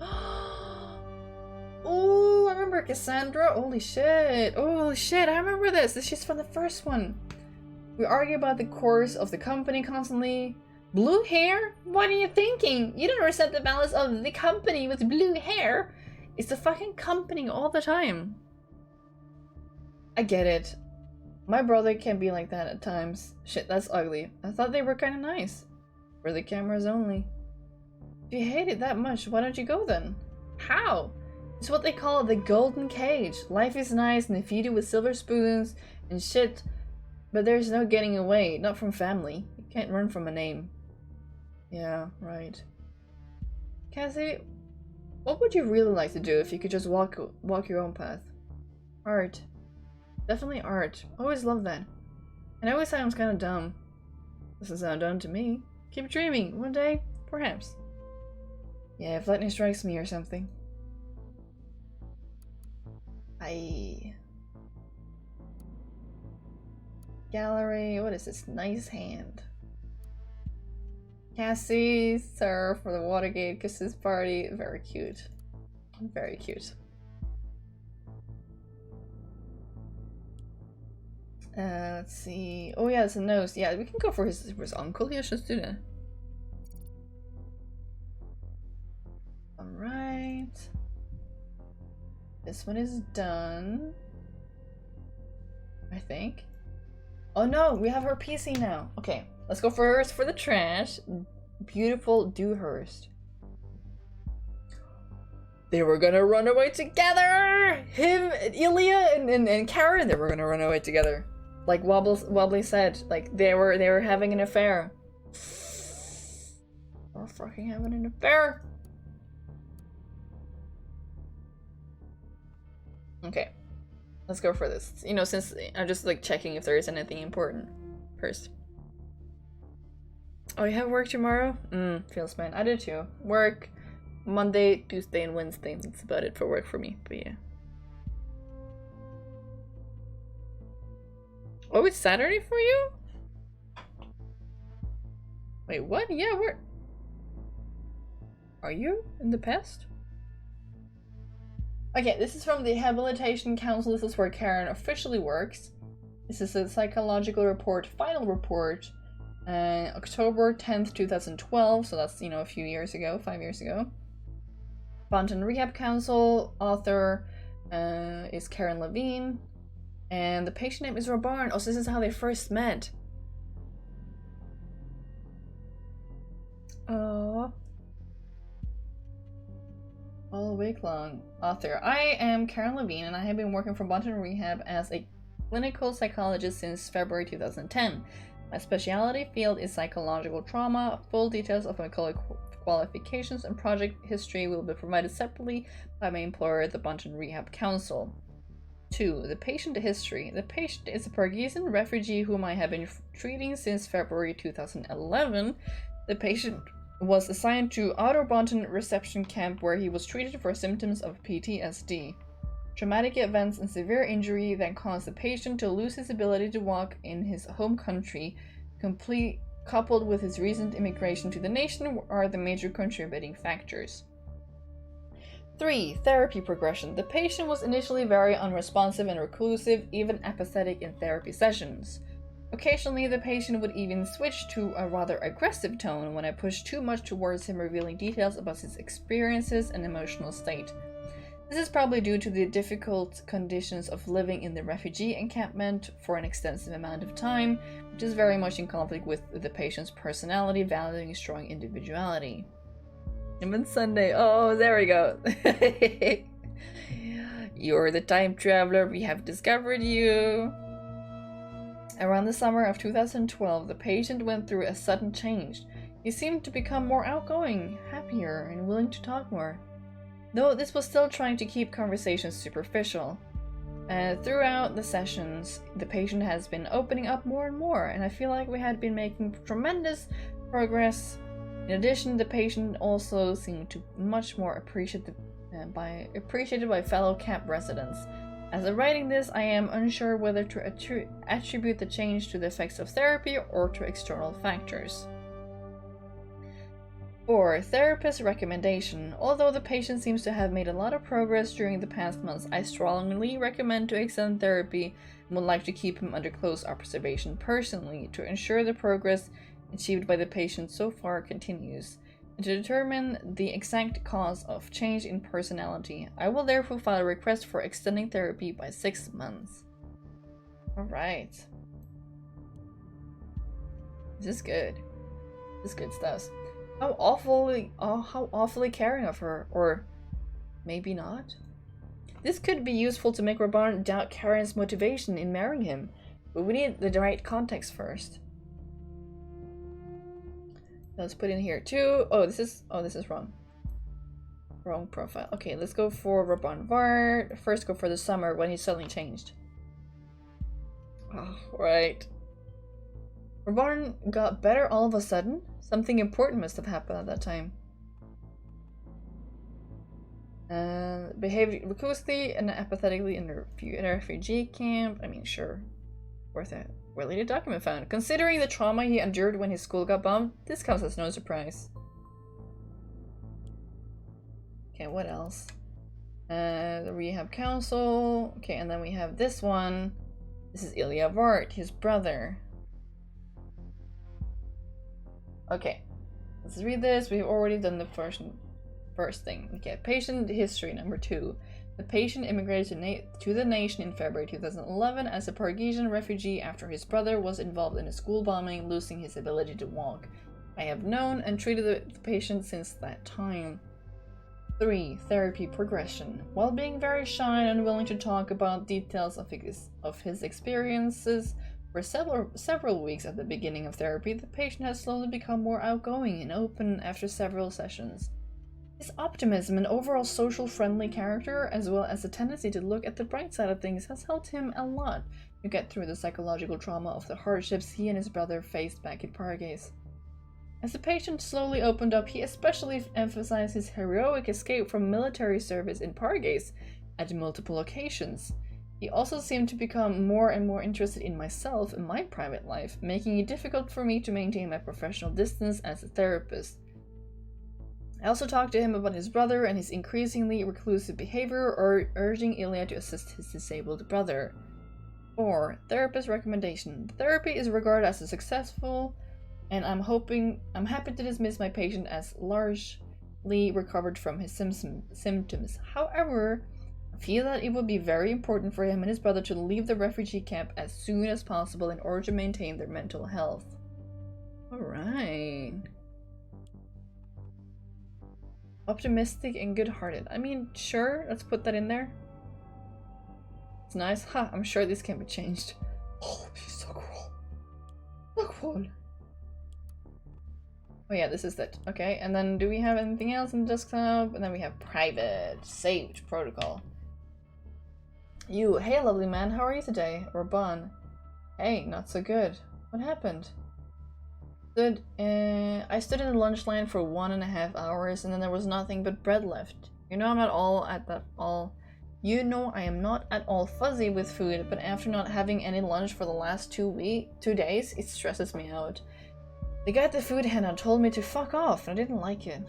Oh, I remember Cassandra. Holy shit. Oh shit, I remember this. This is from the first one. We argue about the course of the company constantly. Blue hair? What are you thinking? You don't represent the balance of the company with blue hair. It's the fucking company all the time. I get it. My brother can be like that at times. Shit, that's ugly. I thought they were kind of nice. For the cameras only. If you hate it that much, why don't you go then? How? It's what they call the golden cage. Life is nice and feed you with silver spoons and shit. But there's no getting away. Not from family. You can't run from a name. Yeah, right. Cassie, what would you really like to do if you could just walk your own path? Art. Definitely art. Always loved that. And I always sounds kind of dumb. Doesn't sound dumb to me. Keep dreaming. One day, perhaps. Yeah, if lightning strikes me or something. Gallery. What is this? Nice hand. Cassie, sir, for the Watergate Kisses party. Very cute. Very cute. Let's see. Oh yeah, it's a nose. Yeah, we can go for his uncle. Yeah, let's do that. Alright. This one is done. I think. Oh no, we have her PC now. Okay, let's go first for the trash. beautiful Dewhurst. They were gonna run away together! Him, Ilya, and Karen, they were gonna run away together. Like Wobbly said, like they were having an affair. They were fucking having an affair. Okay. Let's go for this. You know, since I'm just like checking if there is anything important first. Oh, you have work tomorrow? Feels fine. I did too. Work Monday, Tuesday, and Wednesday. That's about it for work for me, but yeah. Oh, it's Saturday for you? Wait, what? Yeah, where? Are you in the past? Okay, this is from the Habilitation Council. This is where Karen officially works. This is a psychological report, final report, October 10th, 2012. So that's, you know, a few years ago, 5 years ago. Fountain Rehab Council, author is Karen Levine. And the patient name is Rabarn. Oh, so this is how they first met. Oh. All week long. Author. I am Karen Levine and I have been working for Fountain Rehab as a clinical psychologist since February 2010. My specialty field is psychological trauma. Full details of my qualifications and project history will be provided separately by my employer, the Fountain Rehab Council. 2. The patient history. The patient is a Kyrgyzstan refugee whom I have been treating since February 2011. The patient was assigned to Otterbonten reception camp where he was treated for symptoms of PTSD. Traumatic events and severe injury that caused the patient to lose his ability to walk in his home country, coupled with his recent immigration to the nation, are the major contributing factors. 3. Therapy progression. The patient was initially very unresponsive and reclusive, even apathetic in therapy sessions. Occasionally, the patient would even switch to a rather aggressive tone when I pushed too much towards him, revealing details about his experiences and emotional state. This is probably due to the difficult conditions of living in the refugee encampment for an extensive amount of time, which is very much in conflict with the patient's personality, valuing strong individuality. Even Sunday. Oh, there we go. You're the time traveler. We have discovered you. Around the summer of 2012, the patient went through a sudden change. He seemed to become more outgoing, happier, and willing to talk more. Though this was still trying to keep conversations superficial. Throughout the sessions, the patient has been opening up more and more, and I feel like we had been making tremendous progress. In addition, the patient also seemed to much more appreciated by fellow camp residents. As of writing this, I am unsure whether to attribute the change to the effects of therapy or to external factors. 4. Therapist recommendation. Although the patient seems to have made a lot of progress during the past months, I strongly recommend to extend therapy and would like to keep him under close observation personally to ensure the progress achieved by the patient so far continues, and to determine the exact cause of change in personality. I will therefore file a request for extending therapy by 6 months. Alright. This is good. This is good stuff. How awfully caring of her, or maybe not. This could be useful to make Rabarn doubt Karen's motivation in marrying him, but we need the right context first. Let's put in here too. this is wrong. Wrong profile. Okay, let's go for Rabarn Vart. First go for the summer when he suddenly changed. Oh, right. Rabarn got better all of a sudden. Something important must have happened at that time. Behaved reclusively and apathetically in a refugee camp. I mean, sure. Worth it. Related document found. Considering the trauma he endured when his school got bombed, this comes as no surprise. Okay, what else? The Rehab Council. Okay, and then we have this one. This is Ilya Vart, his brother. Okay, let's read this. We've already done the first thing. Okay, patient history number 2. The patient immigrated to the nation in February 2011 as a Kyrgyzstan refugee after his brother was involved in a school bombing, losing his ability to walk. I have known and treated the patient since that time. 3. Therapy progression. While being very shy and unwilling to talk about details of his experiences for several weeks at the beginning of therapy, the patient has slowly become more outgoing and open after several sessions. His optimism and overall social-friendly character, as well as a tendency to look at the bright side of things, has helped him a lot to get through the psychological trauma of the hardships he and his brother faced back in Pargaze. As the patient slowly opened up, he especially emphasized his heroic escape from military service in Pargaze at multiple occasions. He also seemed to become more and more interested in myself and my private life, making it difficult for me to maintain my professional distance as a therapist. I also talked to him about his brother and his increasingly reclusive behavior, urging Ilya to assist his disabled brother. 4. Therapist recommendation. Therapy is regarded as a successful, and I'm happy to dismiss my patient as largely recovered from his symptoms. However, I feel that it would be very important for him and his brother to leave the refugee camp as soon as possible in order to maintain their mental health. Alright. Optimistic and good-hearted. I mean, sure, let's put that in there. It's nice. Ha, I'm sure this can be changed. Oh, she's so cool. So cool. Oh yeah, this is it. Okay, and then do we have anything else in the desktop? And then we have private, saved, protocol. You, hey lovely man, how are you today? Raban. Hey, not so good. What happened? I stood in the lunch line for 1.5 hours and then there was nothing but bread left. You know I am not at all fuzzy with food, but after not having any lunch for the last 2 days, it stresses me out. The guy at the food handout told me to fuck off, and I didn't like it.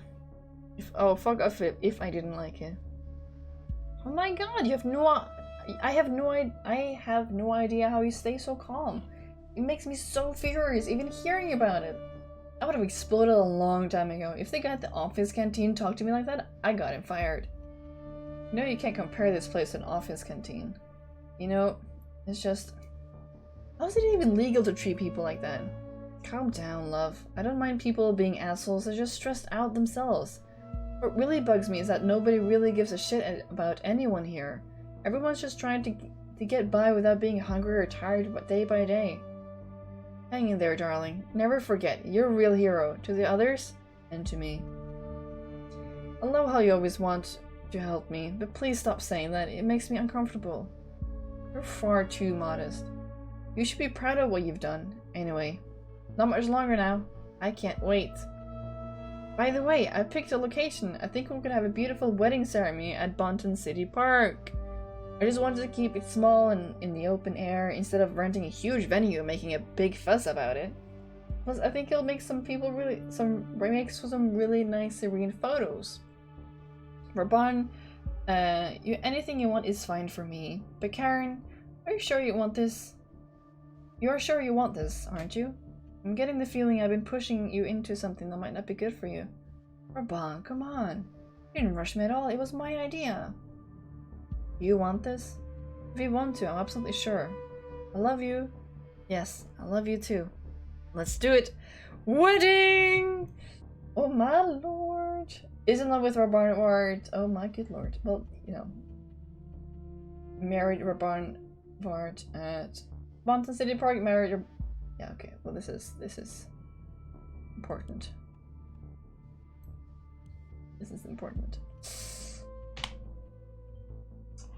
Fuck off if I didn't like it. Oh my god, I have no idea how you stay so calm. It makes me so furious, even hearing about it. I would have exploded a long time ago. If the guy at the office canteen talked to me like that, I got him fired. You know, you can't compare this place to an office canteen. You know, it's just... How is it even legal to treat people like that? Calm down, love. I don't mind people being assholes, they're just stressed out themselves. What really bugs me is that nobody really gives a shit about anyone here. Everyone's just trying to get by without being hungry or tired day by day. Hang in there, darling. Never forget, you're a real hero, to the others, and to me. I love how you always want to help me, but please stop saying that. It makes me uncomfortable. You're far too modest. You should be proud of what you've done. Anyway, not much longer now. I can't wait. By the way, I picked a location. I think we're gonna have a beautiful wedding ceremony at Bonton City Park. I just wanted to keep it small and in the open air instead of renting a huge venue and making a big fuss about it. Plus, I think it'll make some really nice serene photos. Raban, anything you want is fine for me. But Karen, are you sure you want this? You're sure you want this, aren't you? I'm getting the feeling I've been pushing you into something that might not be good for you. Raban, come on. You didn't rush me at all. It was my idea. You want this? If you want to, I'm absolutely sure. I love you. Yes, I love you too. Let's do it. Wedding! Oh my lord. Is in love with Raban Vart. Oh my good lord. Well, you know. Married Raban Vart at Bonton City Park. Married. Yeah, okay. Well, this is important. This is important.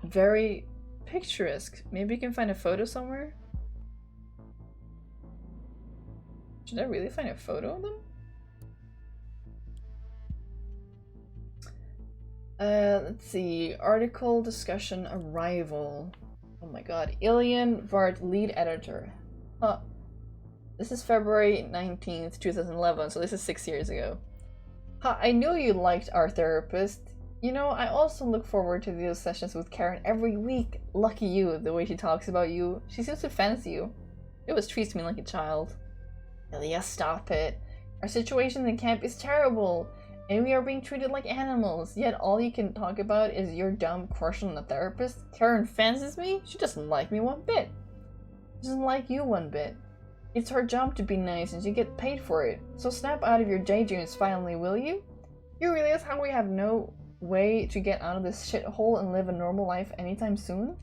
Very picturesque. Maybe you can find a photo somewhere? Should I really find a photo of them? Let's see. Article discussion arrival. Oh my god. Ilian Vart, lead editor. Huh. This is February 19th, 2011, so this is 6 years ago. Huh, I knew you liked our therapist. You know, I also look forward to those sessions with Karen every week. Lucky you, the way she talks about you. She seems to fancy you. She always treats me like a child. Ilya, stop it. Our situation in camp is terrible, and we are being treated like animals, yet all you can talk about is your dumb crush on the therapist. Karen fancies me? She doesn't like me one bit. She doesn't like you one bit. It's her job to be nice and she get paid for it. So snap out of your daydreams finally, will you? You realize how we have no way to get out of this shithole and live a normal life anytime soon?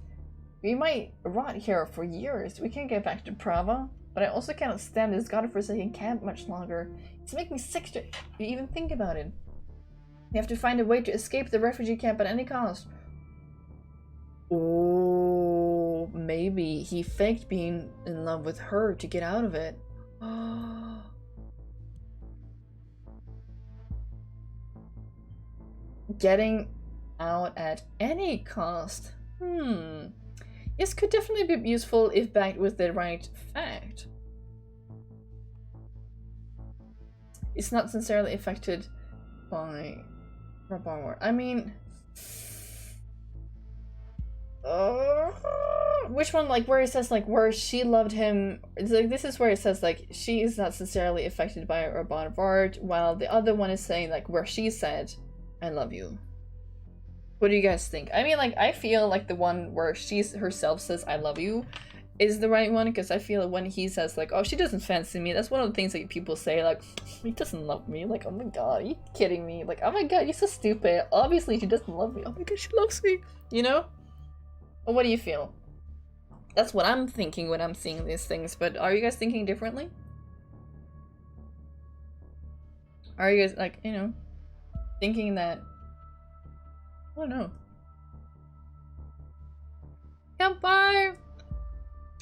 We might rot here for years. We can't get back to Prava. But I also cannot stand this godforsaken camp much longer. It's making me sick to even think about it. We have to find a way to escape the refugee camp at any cost. Oh, maybe he faked being in love with her to get out of it. Getting out at any cost. This could definitely be useful if backed with the right fact. It's not sincerely affected by Rabar. I mean, which one? Like where it says like where she loved him. It's like this is where it says like she is not sincerely affected by Rabar, while the other one is saying like where she said, "I love you." What do you guys think? I mean, like, I feel like the one where she herself says, I love you, is the right one, because I feel when he says, like, oh, she doesn't fancy me, that's one of the things that people say, like, he doesn't love me, like, oh my god, are you kidding me? Like, oh my god, you're so stupid, obviously she doesn't love me, oh my god, she loves me, you know? Or what do you feel? That's what I'm thinking when I'm seeing these things, but are you guys thinking differently? Are you guys, like, you know, thinking that I don't know. Campfire!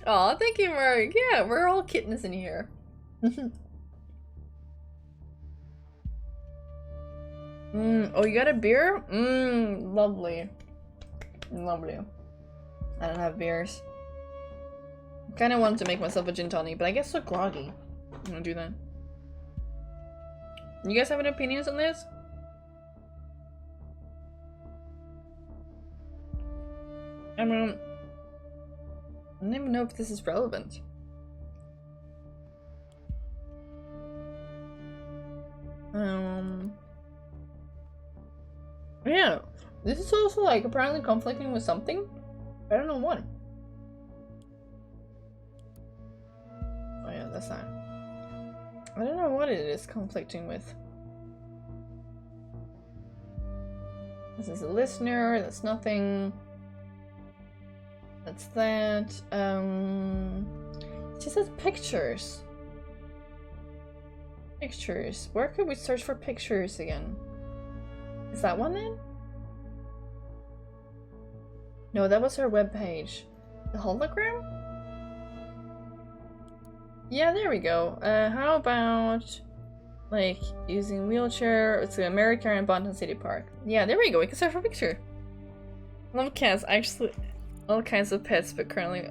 Aw, thank you, Mark. Yeah, we're all kittens in here. Oh, you got a beer? Lovely. Lovely. I don't have beers. I kinda wanted to make myself a gin tonic, but I get so groggy. I'm gonna do that. You guys have any opinions on this? I mean, I don't even know if this is relevant. Yeah, this is also like apparently conflicting with something. I don't know what. Oh yeah, that's not. I don't know what it is conflicting with. This is a listener, that's nothing. That's that. It just says pictures. Pictures. Where could we search for pictures again? Is that one then? No, that was her webpage. The hologram? Yeah, there we go. How about like using wheelchair? It's an American in Bonton City Park. Yeah, there we go. We can search for a picture. Love cats. Actually, all kinds of pets, but currently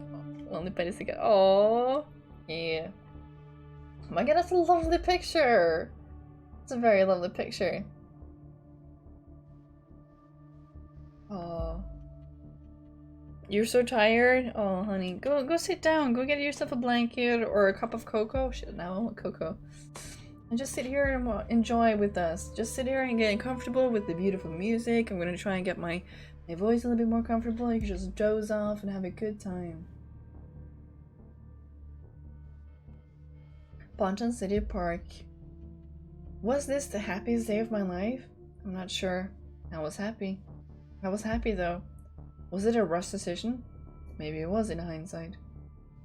only pet is a cat. Oh, yeah. Oh my god, that's a lovely picture. It's a very lovely picture. Oh, you're so tired. Oh, honey, go sit down. Go get yourself a blanket or a cup of cocoa. Shit, now I want cocoa. And just sit here and enjoy with us. Just sit here and get comfortable with the beautiful music. I'm gonna try and get my voice a little bit more comfortable. You can just doze off and have a good time. Bonton City Park. Was this the happiest day of my life? I'm not sure. I was happy. I was happy though. Was it a rush decision? Maybe it was in hindsight.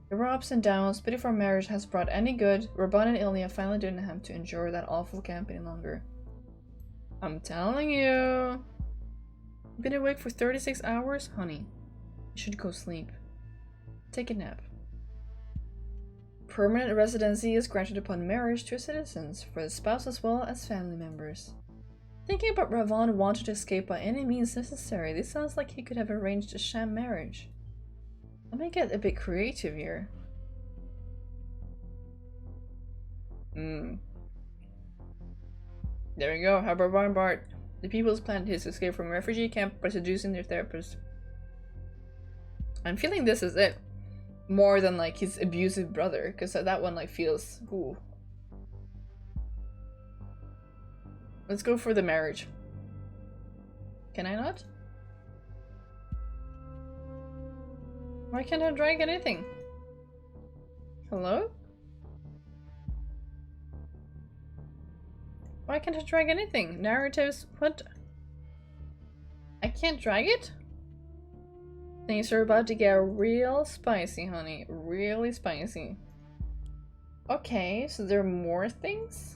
There were ups and downs, but if our marriage has brought any good, Raban and Ilya finally didn't have to endure that awful camp any longer. I'm telling you. Been awake for 36 hours? Honey, you should go sleep. Take a nap. Permanent residency is granted upon marriage to citizens, for the spouse as well as family members. Thinking about Ravan wanted to escape by any means necessary, this sounds like he could have arranged a sham marriage. Let me get a bit creative here. There we go, Harbor Barnbart. The people's plan is to escape from a refugee camp by seducing their therapist. I'm feeling this is it. More than like his abusive brother, because that one like feels ooh. Let's go for the marriage. Can I not? Why can't I drag anything? Hello? Why can't I drag anything? Narratives, what? I can't drag it? Things are about to get real spicy, honey. Really spicy. Okay, so there are more things?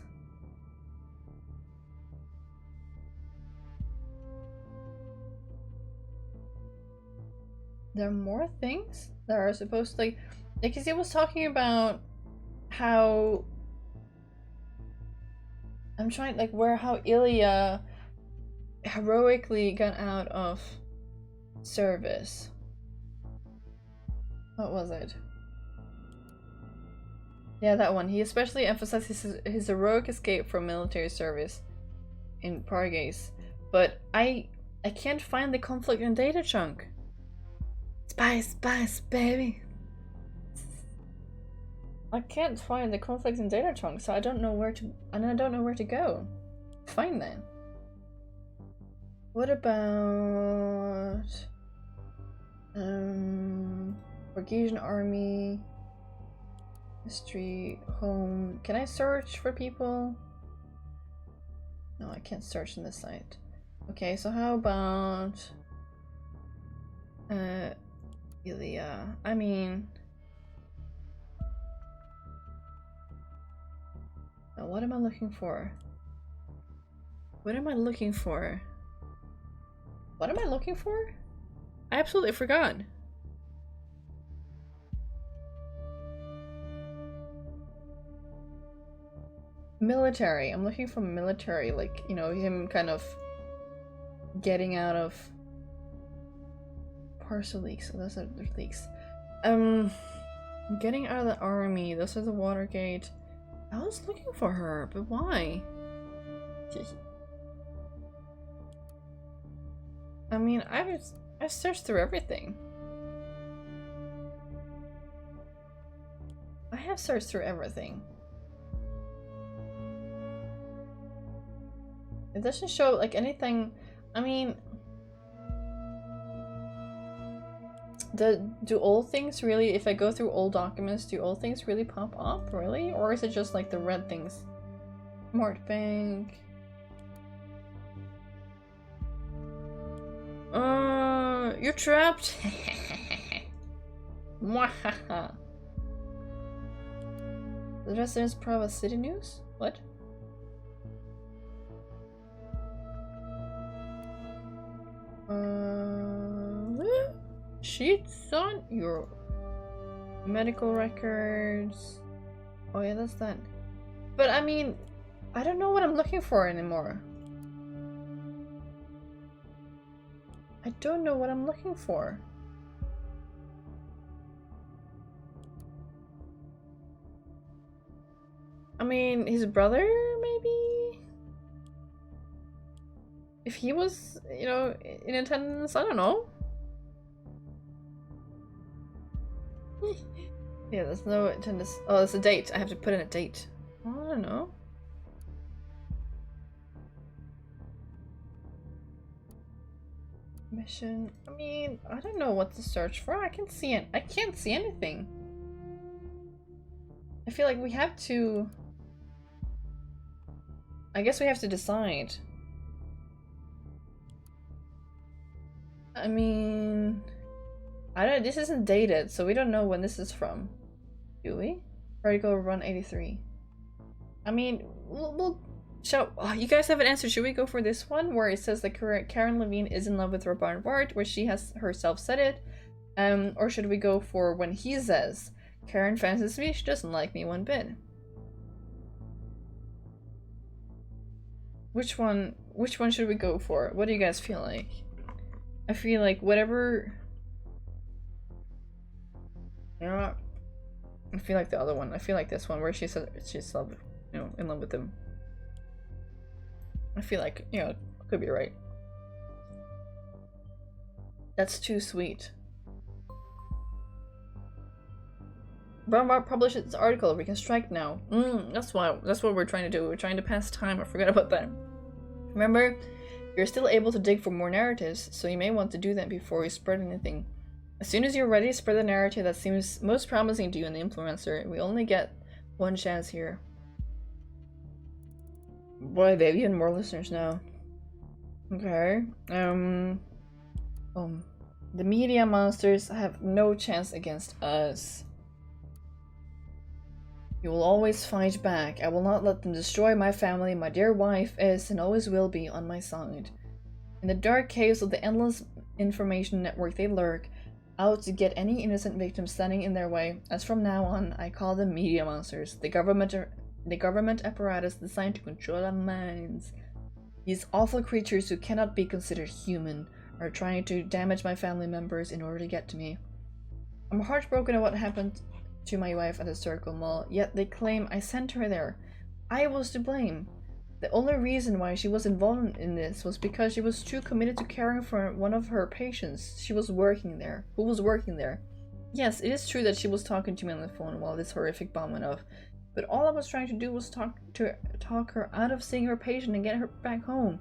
There are more things that are supposed to, like, because he was talking about how I'm trying, like, how Ilya heroically got out of service. What was it? Yeah, that one. He especially emphasized his heroic escape from military service in Pargaze, but I can't find the conflict and data chunk. Spice, baby. I can't find the conflicts and data chunk, so I don't know where to go. Find that. What about Borghesian army, history, home? Can I search for people? No, I can't search on this site. Okay, so how about Ilya? I mean, now what am I looking for? What am I looking for? What am I looking for? I absolutely forgot. Military. I'm looking for military, like, you know, him kind of getting out of parcel leaks. So those are the leaks. Getting out of the army. Those are the Watergate. I was looking for her, but why? I mean, I've searched through everything. I have searched through everything. It doesn't show, like, anything. I mean, do all things really, if I go through all documents, do all things really pop up, really? Or is it just like the red things? Mort Bank. You're trapped. Mwahaha. The residence Prava City News? What? Sheets on your medical records. Oh yeah, that's that. But I mean, I don't know what I'm looking for anymore. I don't know what I'm looking for. I mean, his brother, maybe? If he was, you know, in attendance, I don't know. Yeah, there's no attendance. Oh, there's a date. I have to put in a date. I don't know. Mission. I mean, I don't know what to search for. I can't see it. I can't see anything. I feel like we have to. I guess we have to decide. I mean, I don't. This isn't dated, so we don't know when this is from. Do we? Article run 83. I mean, we'll you guys have an answer. Should we go for this one where it says that Karen Levine is in love with Robert Ward, where she has herself said it? Or should we go for when he says Karen fancies me, she doesn't like me one bit? Which one should we go for? What do you guys feel like? I feel like whatever. You know what? I feel like the other one. I feel like this one where she said she's in love with him. I feel like, you know, could be right. That's too sweet. Brownbart published its article. We can strike now. That's what we're trying to do. We're trying to pass time. I forgot about that. Remember, you're still able to dig for more narratives, so you may want to do that before you spread anything. As soon as you're ready, spread the narrative that seems most promising to you in the influencer. We only get one chance here. Boy, they have even more listeners now. Okay. The media monsters have no chance against us. You will always fight back. I will not let them destroy my family. My dear wife is and always will be on my side. In the dark caves of the endless information network they lurk, out to get any innocent victim standing in their way. As from now on, I call them media monsters, the government apparatus designed to control our minds. These awful creatures who cannot be considered human are trying to damage my family members in order to get to me. I'm heartbroken at what happened to my wife at the Circle Mall, yet they claim I sent her there. I was to blame. The only reason why she was involved in this was because she was too committed to caring for one of her patients who was working there. Yes, it is true that she was talking to me on the phone while this horrific bomb went off, but all I was trying to do was talk her out of seeing her patient and get her back home.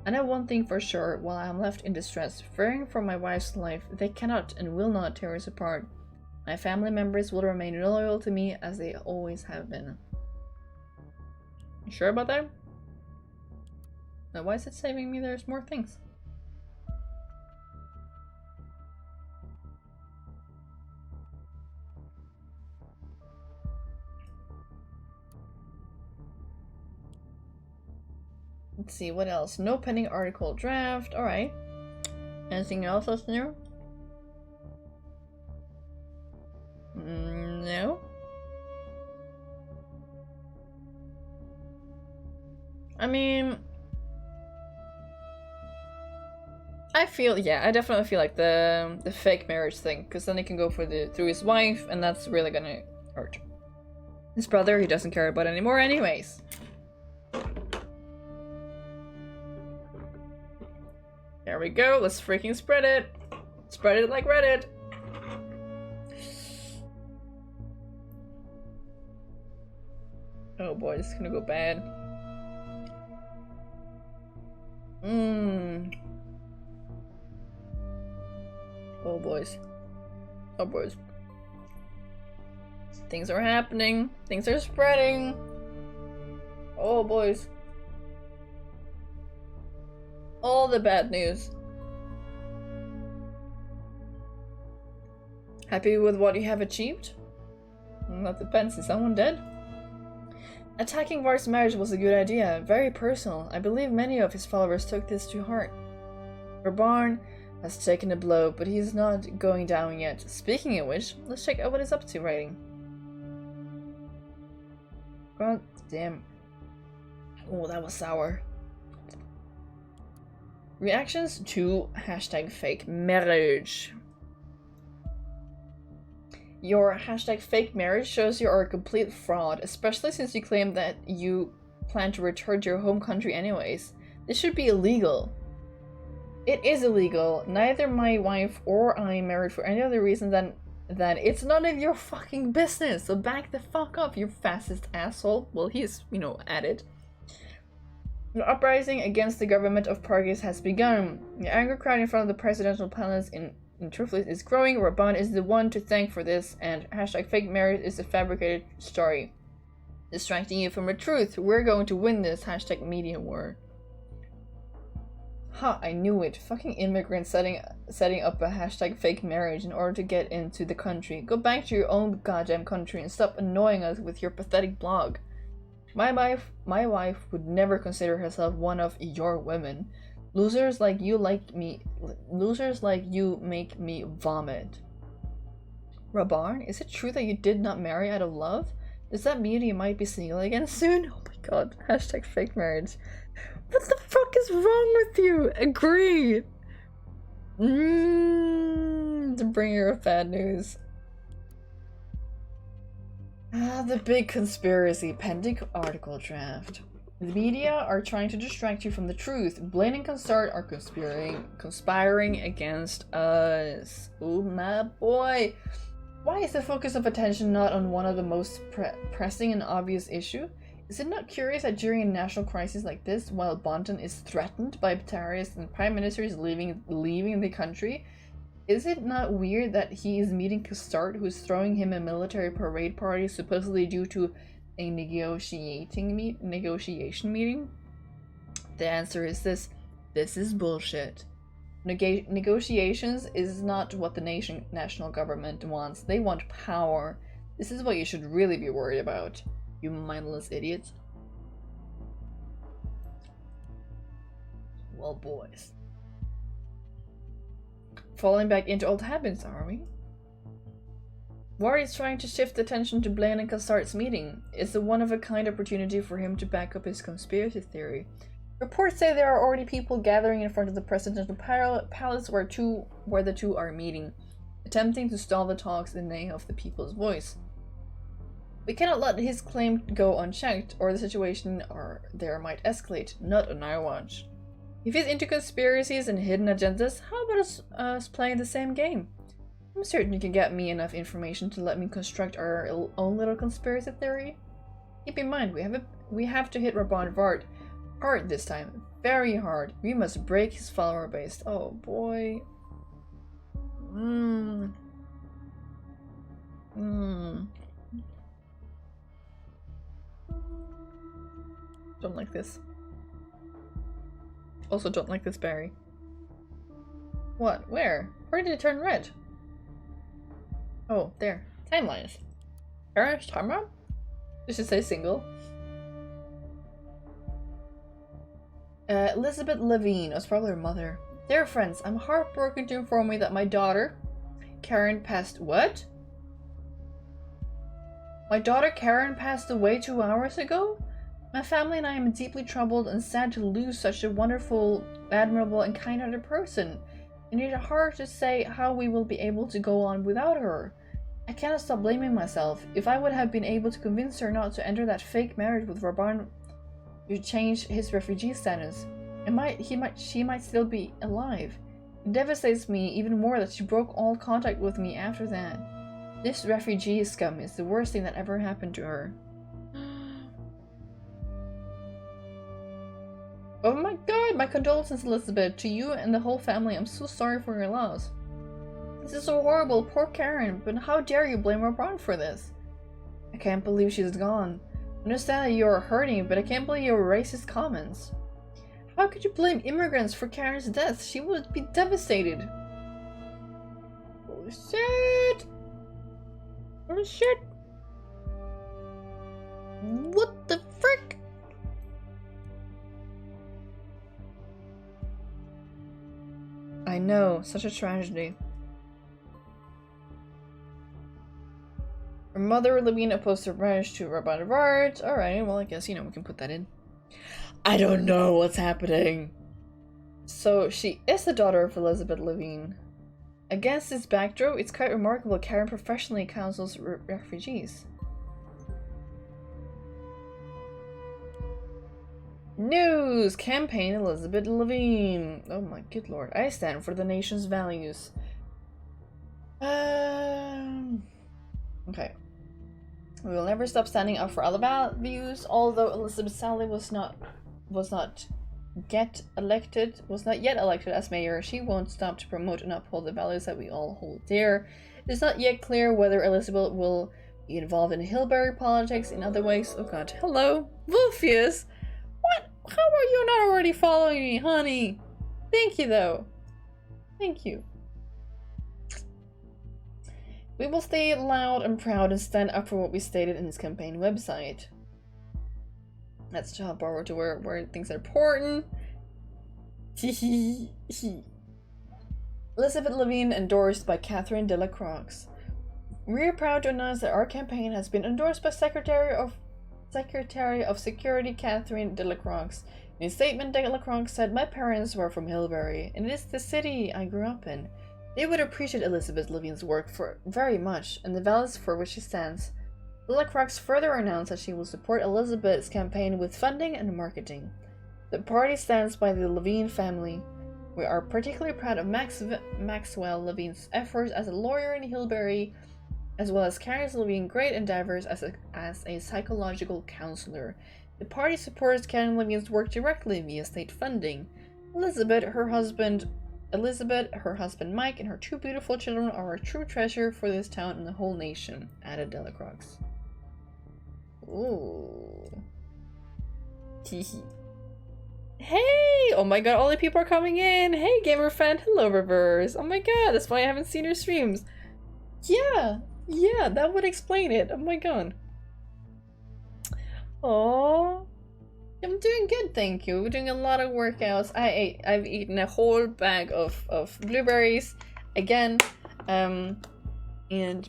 I know one thing for sure, while I am left in distress, fearing for my wife's life, they cannot and will not tear us apart. My family members will remain loyal to me as they always have been. You sure about that? Now, why is it saving me? There's more things. Let's see, what else? No pending article draft. Alright. Anything else that's new? No. I mean, I definitely feel like the fake marriage thing, because then he can go through his wife, and that's really gonna hurt his brother. He doesn't care about anymore, anyways. There we go. Let's freaking spread it. Spread it like Reddit. Oh boy, this is gonna go bad. Oh boys. Oh boys. Things are happening. Things are spreading. Oh boys. All the bad news. Happy with what you have achieved? That depends. Is someone dead? Attacking Var's marriage was a good idea. Very personal. I believe many of his followers took this to heart. Rabarn has taken a blow, but he's not going down yet. Speaking of which, let's check out what he's up to writing. God damn. Oh, that was sour. Reactions to #fake marriage. Your #fake marriage shows you are a complete fraud, especially since you claim that you plan to return to your home country anyways. This should be illegal. It is illegal. Neither my wife or I married for any other reason than that it's none of your fucking business. So back the fuck up, you fascist asshole. Well, he's, at it. The uprising against the government of Pargis has begun. The anger crowd in front of the presidential palace in Truflis is growing. Raban is the one to thank for this, and #fake marriage is a fabricated story. Distracting you from the truth. We're going to win this #media war. Ha, I knew it. Fucking immigrants setting up a #fake marriage in order to get into the country. Go back to your own goddamn country and stop annoying us with your pathetic blog. My wife would never consider herself one of your women. Losers like you make me vomit. Rabarn, is it true that you did not marry out of love? Does that mean you might be single again soon? Oh my god, #fake marriage. What the fuck is wrong with you? Agree! The bringer of bad news. The big conspiracy. Pending article draft. The media are trying to distract you from the truth. Blaine and Consort are conspiring against us. Oh my boy. Why is the focus of attention not on one of the most pressing and obvious issue? Is it not curious that during a national crisis like this, while Bonton is threatened by terrorists and Prime Minister is leaving the country, is it not weird that he is meeting Custard, who is throwing him a military parade party supposedly due to a negotiation meeting? The answer is this. This is bullshit. Negotiations is not what the national government wants. They want power. This is what you should really be worried about, you mindless idiots. Well, boys. Falling back into old habits, are we? Ward is trying to shift attention to Blaine and Cassard's meeting. It's a one-of-a-kind opportunity for him to back up his conspiracy theory. Reports say there are already people gathering in front of the presidential palace where the two are meeting, attempting to stall the talks in the name of the people's voice. We cannot let his claim go unchecked, or the situation there might escalate, not on our watch. If he's into conspiracies and hidden agendas, how about us playing the same game? I'm certain you can get me enough information to let me construct our own little conspiracy theory. Keep in mind, we have to hit Rabban Vard hard this time. Very hard. We must break his follower base. Oh boy. Don't like this. Also don't like this Barry. What? Where? Where did it turn red? Oh, there. Timelines. Parents timeline? This should say single. Elizabeth Levine was probably her mother. Dear friends, I'm heartbroken to inform you that my daughter, Karen, passed. What? My daughter Karen passed away 2 hours ago? My family and I am deeply troubled and sad to lose such a wonderful, admirable, and kind-hearted person. And it is hard to say how we will be able to go on without her. I cannot stop blaming myself. If I would have been able to convince her not to enter that fake marriage with Rabban to change his refugee status, she might still be alive. It devastates me even more that she broke all contact with me after that. This refugee scum is the worst thing that ever happened to her. Oh my god, my condolences, Elizabeth, to you and the whole family. I'm so sorry for your loss. This is so horrible, poor Karen, but how dare you blame Rabban for this? I can't believe she's gone. I understand that you are hurting, but I can't believe your racist comments. How could you blame immigrants for Karen's death? She would be devastated. Holy shit! Holy shit! What the frick? I know, such a tragedy. Her mother, Levine, opposed her marriage to Rabban Vard. Alright, well, I guess, we can put that in. I don't know what's happening. So, she is the daughter of Elizabeth Levine. Against this backdrop, it's quite remarkable Karen professionally counsels refugees. News! Campaign Elizabeth Levine. Oh my good lord. I stand for the nation's values. Okay. We will never stop standing up for other values, although Elizabeth Sally was not yet elected as mayor. She won't stop to promote and uphold the values that we all hold dear. It is not yet clear whether Elizabeth will be involved in Hillberry politics in other ways. Oh god. Hello? Wolfius? What? How are you not already following me, honey? Thank you, though. Thank you. We will stay loud and proud and stand up for what we stated in this campaign website. Let's jump over to where things are important. Elizabeth Levine endorsed by Catherine de la Croix. We are proud to announce that our campaign has been endorsed by Secretary of Security Catherine de la Croix. In a statement, de la Croix said, "My parents were from Hillberry, and it is the city I grew up in. They would appreciate Elizabeth Levine's work very much, and the values for which she stands." De la Croix further announced that she will support Elizabeth's campaign with funding and marketing. The party stands by the Levine family. We are particularly proud of Maxwell Levine's efforts as a lawyer in Hillberry, as well as Karen Levine's great endeavors as a psychological counselor. The party supports Karen Levine's work directly via state funding. Elizabeth, her husband Mike, and her 2 beautiful children are a true treasure for this town and the whole nation, added Delacroix. Ooh. Hehe. Hey! Oh my god, all the people are coming in! Hey, gamer fan! Hello, Reverse! Oh my god, that's why I haven't seen your streams. Yeah! Yeah, that would explain it. Oh my god. Oh, I'm doing good, thank you. We're doing a lot of workouts. I've eaten a whole bag of blueberries again. And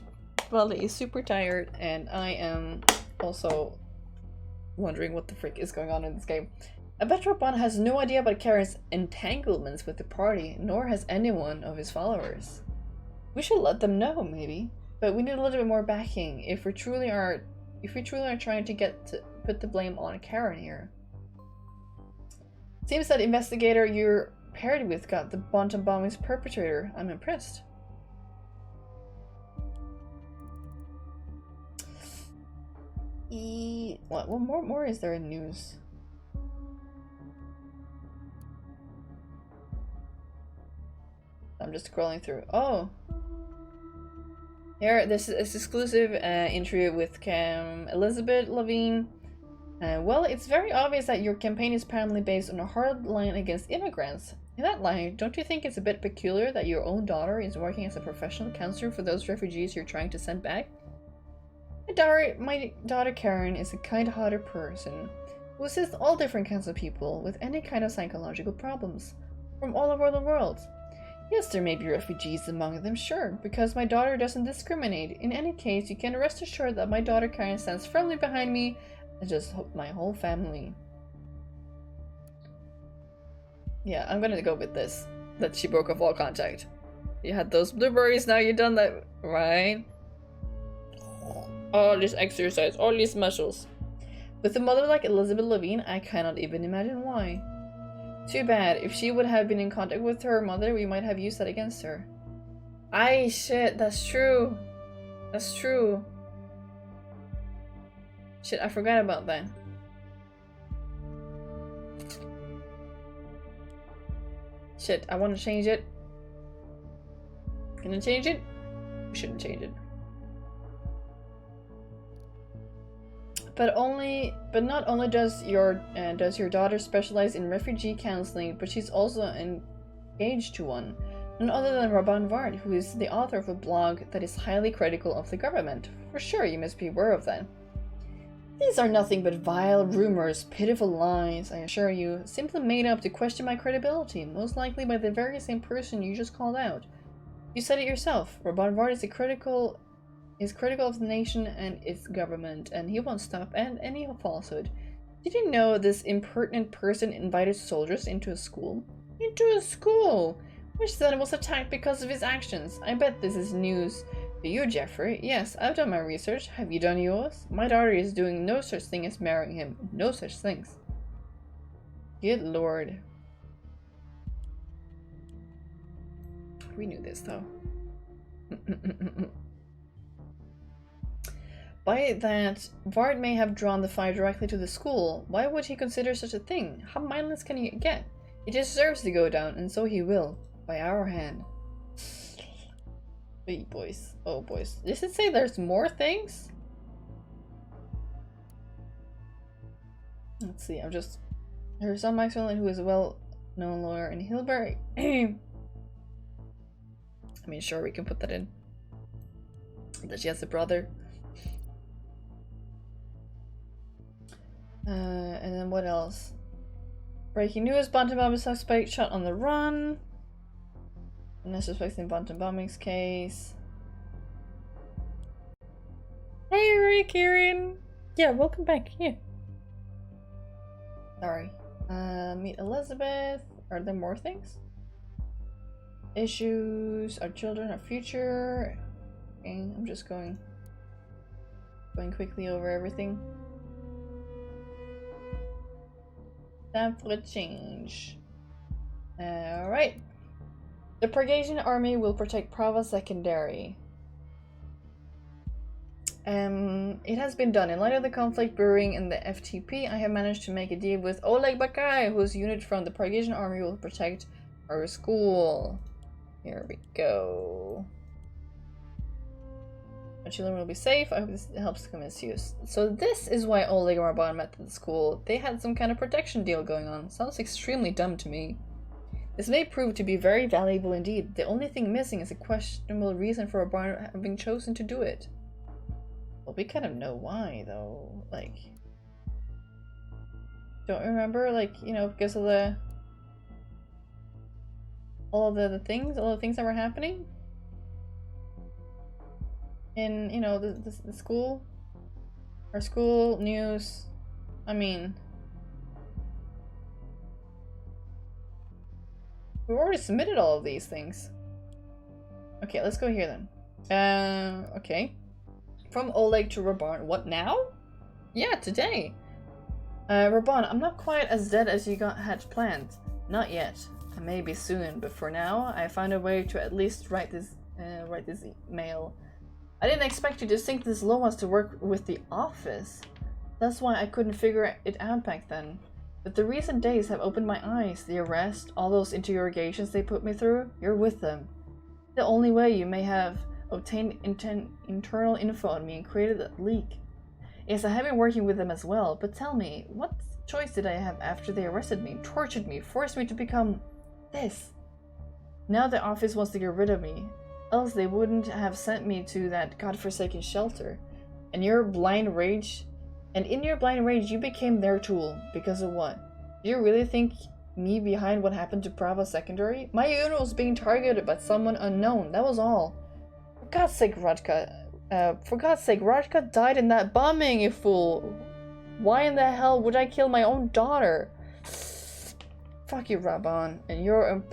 Vale is super tired, and I am also wondering what the frick is going on in this game. I bet Robon has no idea about Karen's entanglements with the party, nor has anyone of his followers. We should let them know, maybe. But we need a little bit more backing if we truly are trying to put the blame on Karen here. Seems that investigator you're paired with got the Bonton bombing's perpetrator. I'm impressed. What more is there in news? I'm just scrolling through. Oh, here, this is exclusive interview with Elizabeth Levine. Well, it's very obvious that your campaign is apparently based on a hard line against immigrants. In that line, don't you think it's a bit peculiar that your own daughter is working as a professional counselor for those refugees you're trying to send back? My daughter Karen is a kind-hearted person who assists all different kinds of people with any kind of psychological problems from all over the world. Yes, there may be refugees among them, sure, because my daughter doesn't discriminate. In any case, you can rest assured that my daughter Karen stands firmly behind me and just my whole family. Yeah, I'm gonna go with this. That she broke off all contact. You had those blueberries, now you've done that, right? All this exercise, all these muscles. With a mother like Elizabeth Levine, I cannot even imagine why. Too bad. If she would have been in contact with her mother, we might have used that against her. Aye, shit, that's true. That's true. Shit, I forgot about that. Shit, I want to change it. Can I change it? We shouldn't change it. But not only does your daughter specialize in refugee counseling, but she's also engaged to one, none other than Robin Vard, who is the author of a blog that is highly critical of the government. For sure, you must be aware of that. These are nothing but vile rumors, pitiful lies, I assure you, simply made up to question my credibility, most likely by the very same person you just called out. You said it yourself. Robin Vard is critical of the nation and its government, and he won't stop at any falsehood. Did you know this impertinent person invited soldiers into a school? Into a school! Which then was attacked because of his actions. I bet this is news to you, Jeffrey. Yes, I've done my research. Have you done yours? My daughter is doing no such thing as marrying him. No such things. Good lord. We knew this, though. By that, Vard may have drawn the fire directly to the school. Why would he consider such a thing? How mindless can he get? He deserves to go down, and so he will. By our hand. Hey, boys. Oh, boys. Does it say there's more things? Let's see, Her son Maxwell, who is a well-known lawyer in Hilbury. I mean, sure, we can put that in. That she has a brother. And then what else? Breaking news, Bonton bombing suspect shot on the run. No suspects in Bonton bombing's case. Hey Rick, Kieran! Yeah, welcome back. Yeah. Sorry. Meet Elizabeth. Are there more things? Issues, our children, our future. Okay, I'm just going quickly over everything. Time for a change. Alright. The Purgation army will protect Prava Secondary. It has been done. In light of the conflict brewing in the FTP, I have managed to make a deal with Oleg Bakai, whose unit from the Purgation army will protect our school. Here we go. My children will be safe. I hope this helps convince you. So this is why Oleg and Raban met at the school. They had some kind of protection deal going on. Sounds extremely dumb to me. This may prove to be very valuable indeed. The only thing missing is a questionable reason for Raban having chosen to do it. Well, we kind of know why, though. Like, don't remember, like, you know, because of all the things that were happening in, you know, the school, our school news. I mean, we've already submitted all of these things. Okay, let's go here then. Okay. From Oleg to Raban. What now? Yeah, today. Raban, I'm not quite as dead as you had planned. Not yet. Maybe soon, but for now, I found a way to at least write this mail. I didn't expect you to sink this low as to work with the office. That's why I couldn't figure it out back then. But the recent days have opened my eyes. The arrest, all those interrogations they put me through, you're with them. The only way you may have obtained internal info on me and created that leak. Yes, I have been working with them as well, but tell me, what choice did I have after they arrested me, tortured me, forced me to become this? Now the office wants to get rid of me, else they wouldn't have sent me to that godforsaken shelter. And in your blind rage, you became their tool. Because of what? Do you really think me behind what happened to Bravo Secondary? My unit was being targeted by someone unknown, that was all. For God's sake, Radka died in that bombing, you fool! Why in the hell would I kill my own daughter? Fuck you, Raban, and your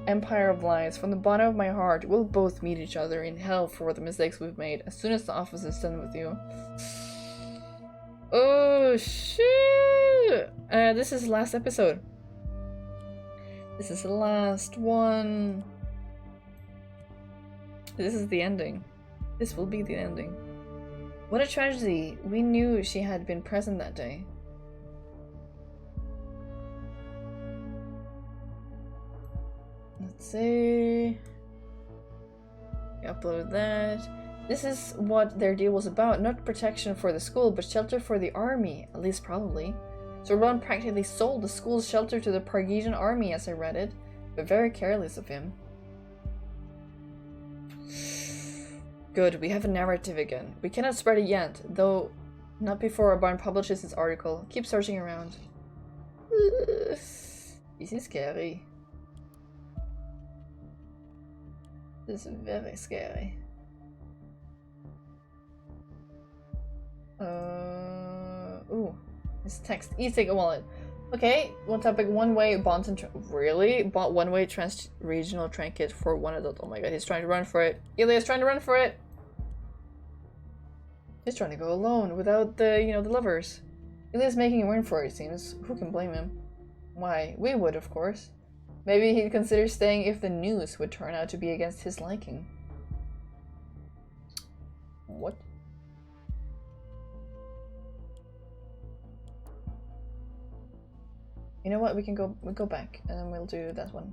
empire of lies. From the bottom of my heart, we'll both meet each other in hell for the mistakes we've made as soon as the office is done with you. Oh, shit! This is the last episode. This is the last one. This is the ending. This will be the ending. What a tragedy. We knew she had been present that day. Let's see. Upload that. This is what their deal was about. Not protection for the school, but shelter for the army. At least probably. So Ron practically sold the school's shelter to the Pargesian army as I read it. But very careless of him. Good, we have a narrative again. We cannot spread it yet, though not before Barn publishes his article. Keep searching around. This is scary. This is very scary. Ooh. This text. E-take a wallet. Okay, one topic, one-way bonds and really? Bought one-way trans-regional train kit for one adult. Oh my god, he's trying to run for it. Elia's trying to run for it! He's trying to go alone without the, you know, the lovers. Elia's making him run for it, it seems. Who can blame him? Why, we would, of course. Maybe he'd consider staying if the news would turn out to be against his liking. What? You know what? We'll go back and then we'll do that one.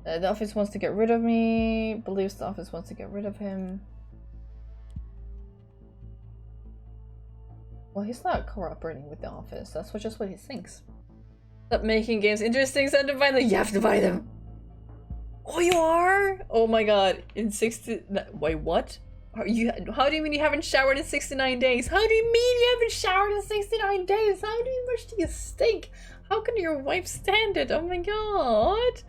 The office wants to get rid of me. Believes the office wants to get rid of him. Well, he's not cooperating with the office. That's just what he thinks. Stop making games interesting. Stop to buy them. You have to buy them. Oh, you are? Oh my god! In 60. Wait, what? Are you? How do you mean you haven't showered in 69 days? How do you mean you haven't showered in 69 days? How much do you stink? How can your wife stand it? Oh my god!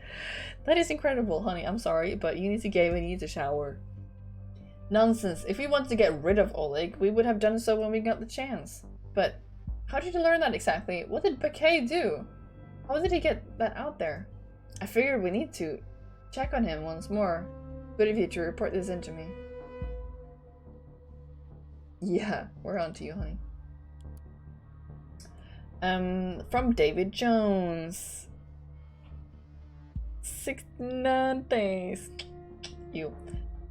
That is incredible, honey. I'm sorry, but you need to get and you need to shower. Nonsense. If we wanted to get rid of Oleg, we would have done so when we got the chance. But how did you learn that exactly? What did Bakay do? How did he get that out there? I figured we need to check on him once more. Good of you to report this in to me. Yeah, we're on to you, honey. From David Jones. 69 days. You.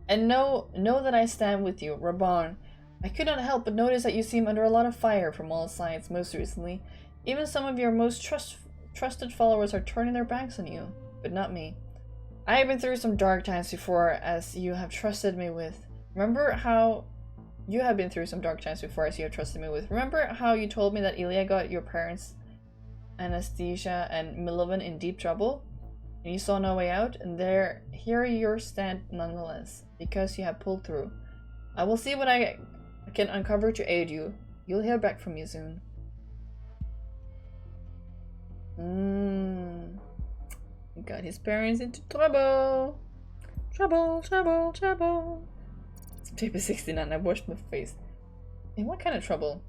And know that I stand with you, Raban. I could not help but notice that you seem under a lot of fire from all sides most recently. Even some of your most trusted followers are turning their backs on you, but not me. I have been through some dark times before, as you have trusted me with. Remember how You have been through some dark times before, as you have trusted me with. Remember how you told me that Ilya got your parents, Anastasia and Milovan, in deep trouble? And you saw no way out? And here you stand nonetheless, because you have pulled through. I will see what I can uncover to aid you. You'll hear back from me soon. He got his parents into trouble. Trouble. Paper 69, I washed my face. In what kind of trouble?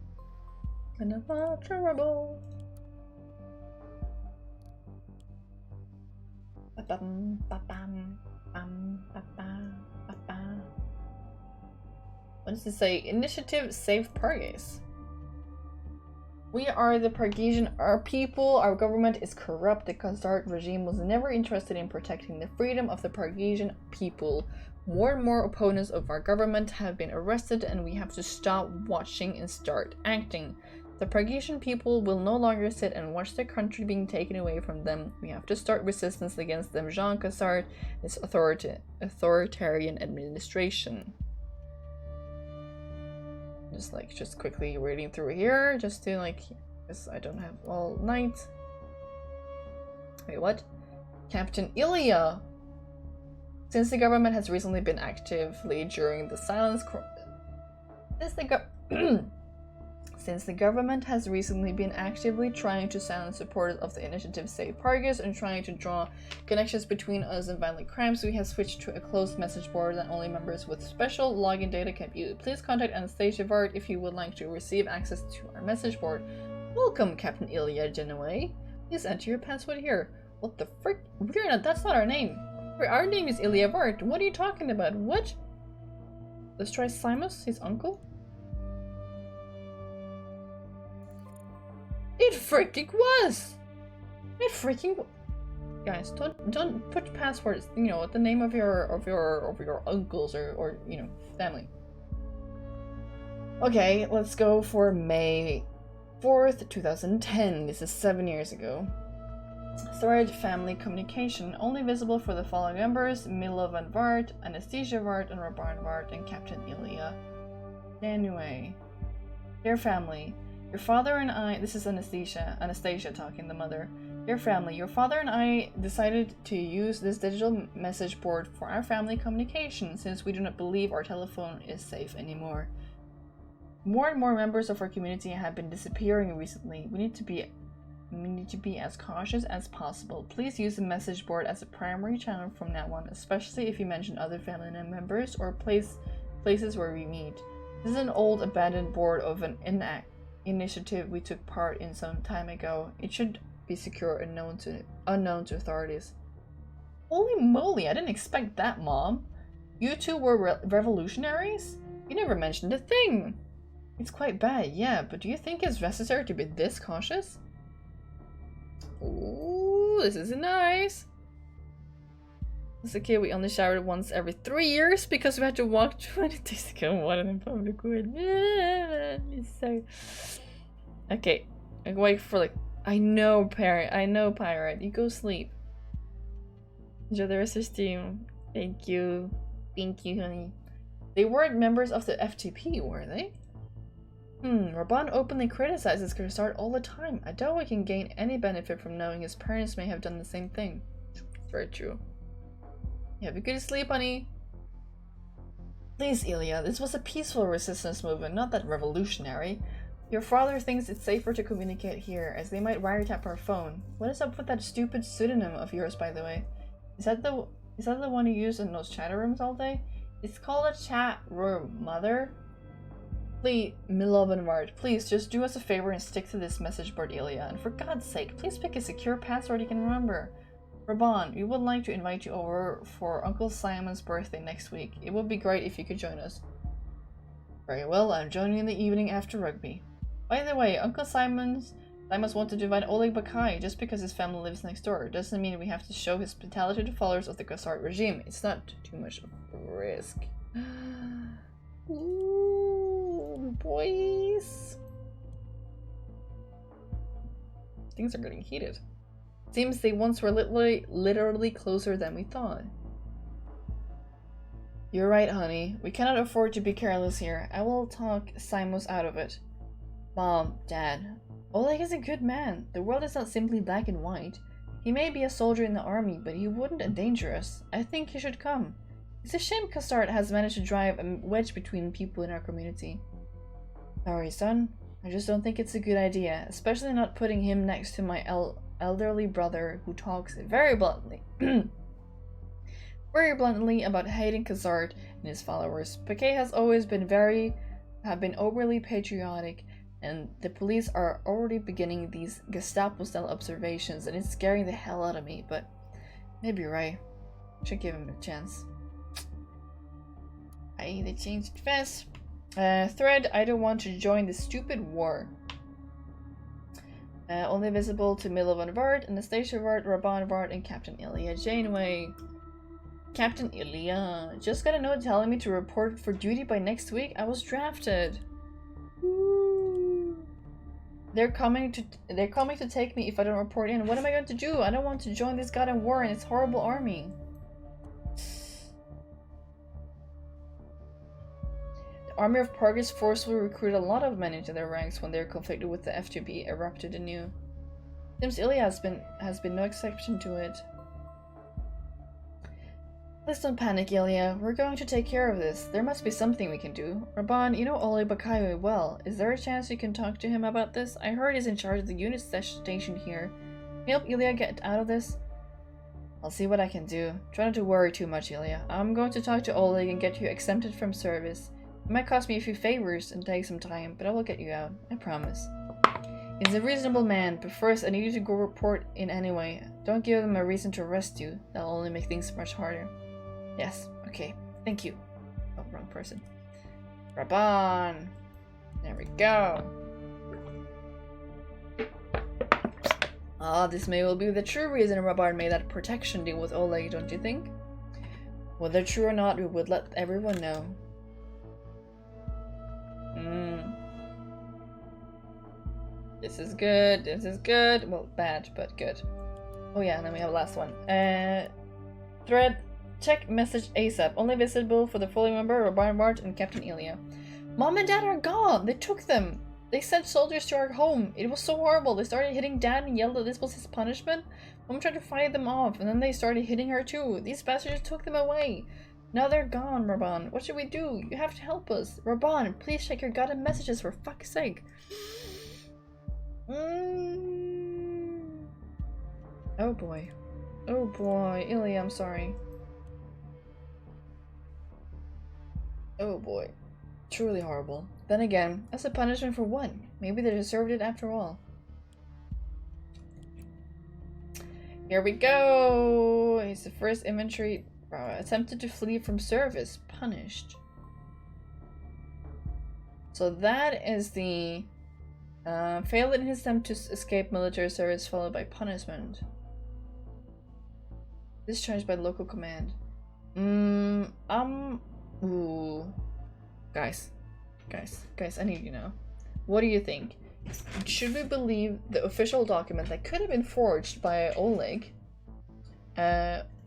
In a lot of trouble. What does it say? Initiative Save Pargaze. We are the Pargesian, our people, our government is corrupt. The Khazar regime was never interested in protecting the freedom of the Pargesian people. More and more opponents of our government have been arrested, and we have to stop watching and start acting. The Pargesian people will no longer sit and watch their country being taken away from them. We have to start resistance against them. Jean Khazar, this authoritarian administration. Just quickly reading through here, just to because I don't have all night. Wait, what? Captain Ilya! Since the government has recently been actively during the silence Since the government has recently been actively trying to silence supporters of the initiative Save Pargaze and trying to draw connections between us and violent crimes, we have switched to a closed message board that only members with special login data can view. Please contact Anastasia Vart if you would like to receive access to our message board. Welcome, Captain Ilya Genoway. Please enter your password here. What the frick? That's not our name. Our name is Ilya Vart. What are you talking about? What? Let's try Simus, his uncle? It freaking was! It freaking Guys, don't put passwords, the name of your uncles or family. Okay, let's go for May 4th, 2010. This is 7 years ago. Thread family communication only visible for the following members: Milovan Vart, Anastasia Vart, and Rabarn Vart, and Captain Ilya. Anyway, dear family. Your father and I, this is Anastasia talking, the mother. Dear family, your father and I decided to use this digital message board for our family communication since we do not believe our telephone is safe anymore. More and more members of our community have been disappearing recently. We need to be as cautious as possible. Please use the message board as a primary channel from now on, especially if you mention other family members or places where we meet. This is an old abandoned board of an initiative we took part in some time ago. It should be secure and unknown to authorities. Holy moly, I didn't expect that, Mom. You two were revolutionaries? You never mentioned a thing. It's quite bad, yeah, but do you think it's necessary to be this cautious? Ooh, this is nice. As a kid, we only showered once every 3 years because we had to walk 20 days ago and water in public wood. It's so... Okay, I wait for I know, Pirate. You go sleep. Enjoy the rest of the stream. Thank you. Thank you, honey. They weren't members of the FTP, were they? Raban openly criticizes Khazar all the time. I doubt we can gain any benefit from knowing his parents may have done the same thing. It's very true. You have a good sleep, honey. Please, Ilya, this was a peaceful resistance movement, not that revolutionary. Your father thinks it's safer to communicate here, as they might wiretap our phone. What is up with that stupid pseudonym of yours, by the way? Is that the one you use in those chat rooms all day? It's called a chat room, mother. Please, Milovan Vart, please just do us a favor and stick to this message board, Ilya. And for God's sake, please pick a secure password you can remember. Raban, we would like to invite you over for Uncle Simon's birthday next week. It would be great if you could join us. Very well, I'm joining in the evening after rugby. By the way, Uncle Simon's wanted to invite Oleg Bakai just because his family lives next door. Doesn't mean we have to show hospitality to followers of the Khazar regime. It's not too much of a risk. Ooh, boys. Things are getting heated. Seems they once were literally closer than we thought. You're right, honey. We cannot afford to be careless here. I will talk Simos out of it. Mom, Dad. Oleg is a good man. The world is not simply black and white. He may be a soldier in the army, but he wouldn't endanger us. I think he should come. It's a shame Kassart has managed to drive a wedge between people in our community. Sorry, son. I just don't think it's a good idea, especially not putting him next to my elderly brother who talks very bluntly. Very bluntly about hating Kassart and his followers. Paquet has always been overly patriotic, and the police are already beginning these Gestapo-style observations, and it's scaring the hell out of me, but maybe you're right. Should give him a chance. They changed fast. Thread, I don't want to join this stupid war. Only visible to Milovan Vard, Anastasia Vard, Raban Vard, and Captain Ilya Janeway. Captain Ilya, just got a note telling me to report for duty by next week. I was drafted. Woo. They're coming to take me if I don't report in. What am I going to do? I don't want to join this goddamn war and its horrible army. The army of Pargus forcefully recruited a lot of men into their ranks when their conflict with the FTB erupted anew. Seems Ilya has been no exception to it. Please don't panic, Ilya. We're going to take care of this. There must be something we can do. Raban, you know Oleg Bakayo well. Is there a chance you can talk to him about this? I heard he's in charge of the unit station here. Can you help Ilya get out of this? I'll see what I can do. Try not to worry too much, Ilya. I'm going to talk to Oleg and get you exempted from service. It might cost me a few favors and take some time, but I will get you out. I promise. He's a reasonable man, but first I need you to go report in anyway. Don't give them a reason to arrest you. That'll only make things much harder. Yes, okay. Thank you. Oh, wrong person. Raban! There we go. Ah, this may well be the true reason Raban made that protection deal with Oleg, don't you think? Whether true or not, we would let everyone know. This is good, this is good. Well, bad, but good. Oh yeah, and then we have the last one. Thread. Check message ASAP. Only visible for the following member, Raban Mart and Captain Ilya. Mom and Dad are gone! They took them! They sent soldiers to our home. It was so horrible. They started hitting Dad and yelled that this was his punishment. Mom tried to fight them off, and then they started hitting her too. These bastards took them away. Now they're gone, Raban. What should we do? You have to help us. Raban, please check your goddamn messages for fuck's sake. Oh boy. Oh boy. Ilya, I'm sorry. Oh boy. Truly horrible. Then again, as a punishment for what? Maybe they deserved it after all. Here we go! He's the first infantry attempted to flee from service. Punished. So that is the failed in his attempt to escape military service followed by punishment. Discharged by local command. Ooh. Guys, I need you know. What do you think? Should we believe the official document that could have been forged by Oleg?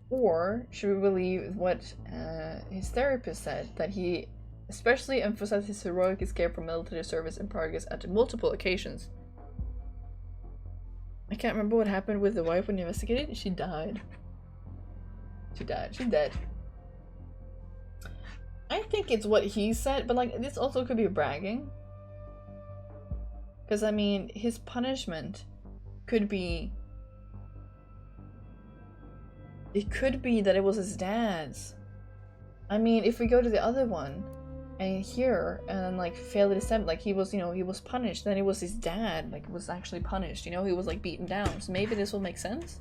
Or should we believe what his therapist said, that he especially emphasized his heroic escape from military service in Pargus at multiple occasions? I can't remember what happened with the wife when he investigated. She died. She died. She's dead. I think it's what he said, but like this also could be bragging. Because I mean, his punishment could be... It could be that it was his dad's. I mean, if we go to the other one, and here, and like failed his attempt, like he was, you know, he was punished, then it was his dad, like was actually punished, you know, he was like beaten down. So maybe this will make sense.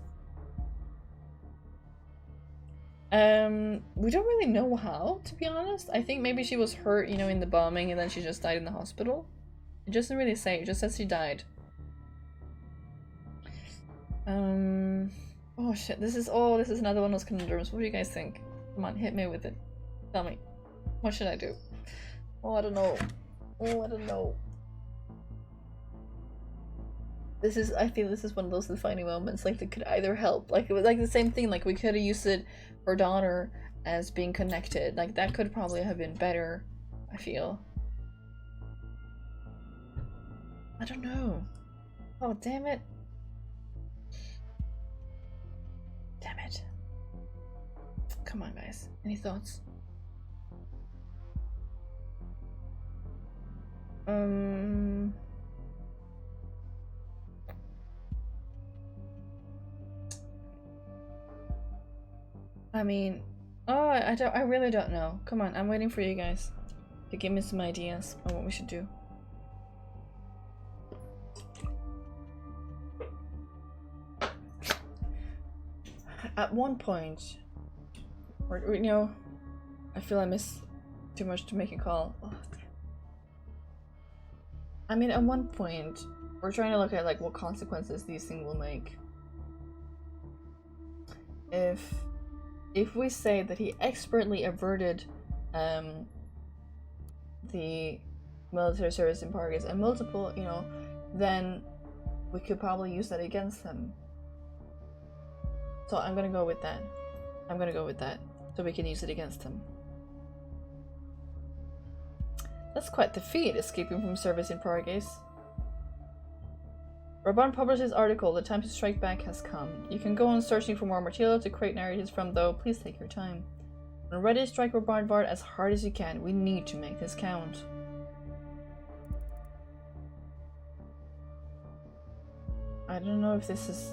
We don't really know how, to be honest. I think maybe she was hurt, you know, in the bombing, and then she just died in the hospital. It doesn't really say, it just says she died. Oh shit, this is another one of those conundrums. What do you guys think? Come on, hit me with it. Tell me. What should I do? Oh, I don't know. Oh, I don't know. I feel this is one of those defining moments, like, that could either help. Like, it was like the same thing, like, we could have used it for Donner, as being connected. Like, that could probably have been better, I feel. I don't know. Oh, damn it. Damn it. Come on, guys. Any thoughts? I mean, I really don't know. Come on, I'm waiting for you guys to give me some ideas on what we should do. At one point, or you know, I feel I miss too much to make a call. Oh, I mean, at one point, we're trying to look at like what consequences these things will make. If we say that he expertly averted the military service in Pargas and multiple, you know, then we could probably use that against him. So I'm gonna go with that. I'm gonna go with that, so we can use it against him. That's quite the feat, escaping from service in Pargas. Raban published his article, "The time to strike back has come. You can go on searching for more material to create narratives from, though please take your time. When ready, strike Raban Vard as hard as you can. We need to make this count." I don't know if this is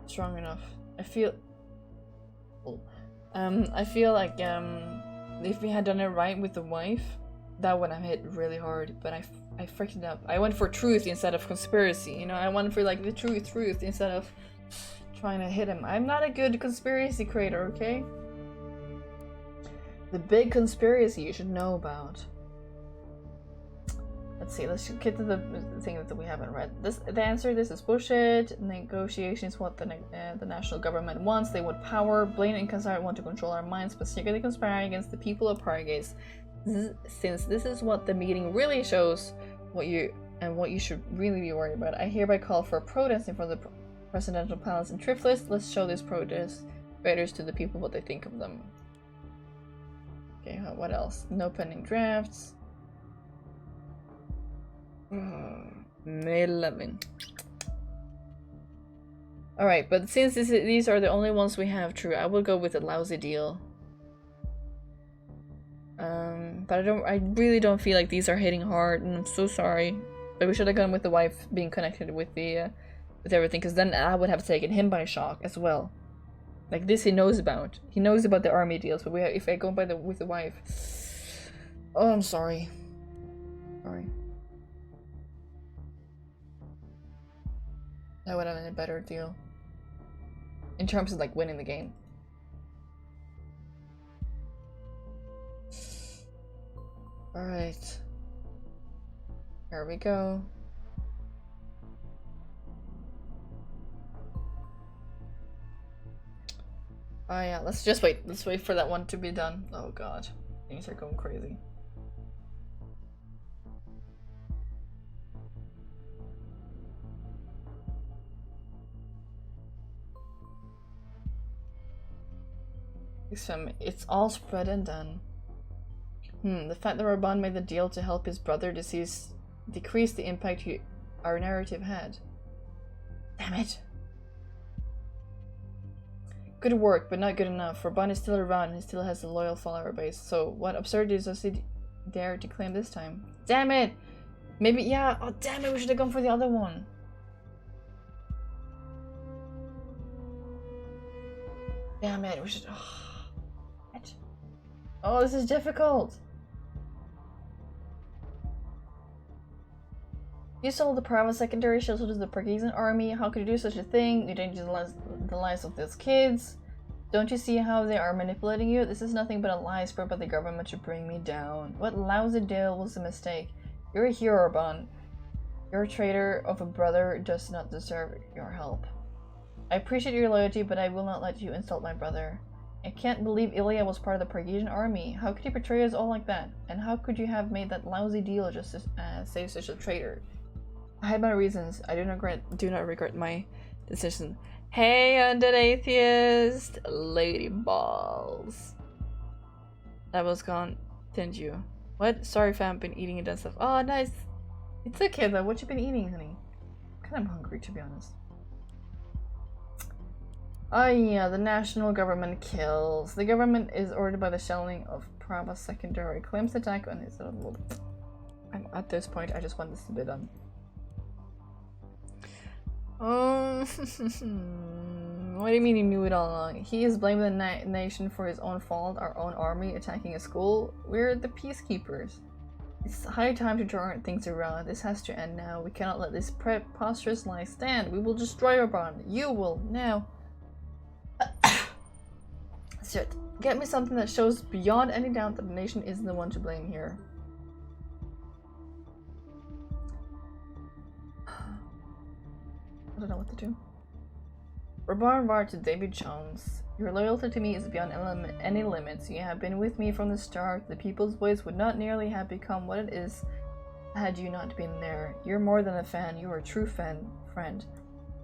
strong enough. I feel like if we had done it right with the wife, that would have hit really hard, but I freaked it up. I went for truth instead of conspiracy, you know? I went for like the truth instead of trying to hit him. I'm not a good conspiracy creator, okay? The big conspiracy you should know about. Let's see, let's get to the thing that we haven't read. The answer, this is bullshit. Negotiations, what the national government wants. They want power. Blaine and Kansar want to control our minds, but secretly conspiring against the people of Pargas. Since this is what the meeting really shows, what you should really be worried about, I hereby call for a protest in front of the presidential palace in Triflis. Let's show this protest raiders to the people what they think of them. Okay, what else? No pending drafts. May 11. Alright, but since these are the only ones we have true, I will go with a lousy deal. But I really don't feel like these are hitting hard, and I'm so sorry. But we should have gone with the wife being connected with the with everything, because then I would have taken him by shock as well. Like this, he knows about. He knows about the army deals, but if I go by with the wife, oh, I'm sorry. Sorry. That would have been a better deal in terms of like winning the game. Alright. Here we go. Oh yeah, let's just wait. Let's wait for that one to be done. Oh god. Things are going crazy. It's all spread and done. The fact that Raban made the deal to help his brother decrease the impact our narrative had. Damn it. Good work, but not good enough. Raban is still around and he still has a loyal follower base. So what absurdities does he dare to claim this time? Damn it! Maybe, yeah, oh damn it, we should have gone for the other one. Damn it, we should... Oh, this is difficult. You sold the private secondary shelter to the Pargesian army. How could you do such a thing? You endanger the lives of those kids. Don't you see how they are manipulating you? This is nothing but a lie spread by the government to bring me down. What lousy deal was the mistake? You're a hero, Bon. Your traitor of a brother does not deserve your help. I appreciate your loyalty, but I will not let you insult my brother. I can't believe Ilya was part of the Pargesian army. How could he betray us all like that? And how could you have made that lousy deal just to save such a traitor? I had my reasons. I do not regret my decision. Hey, undead atheist! Lady balls. That was gone, didn't you? What? Sorry if I haven't been eating it and stuff. Oh, nice. It's okay though. What you been eating, honey? I'm kind of hungry, to be honest. Oh yeah, the national government kills. The government is ordered by the shelling of Prava secondary. Claims attack on his own. I'm at this point, I just want this to be done. What do you mean he knew it all along? He is blaming the nation for his own fault, our own army attacking a school. We're the peacekeepers. It's high time to turn things around. This has to end now. We cannot let this preposterous lie stand. We will destroy our bond. You will now. Shit. Get me something that shows beyond any doubt that the nation isn't the one to blame here. I don't know what to do. Rabar to David Jones. Your loyalty to me is beyond any limits. You have been with me from the start. The people's voice would not nearly have become what it is had you not been there. You're more than a fan. You are a true friend.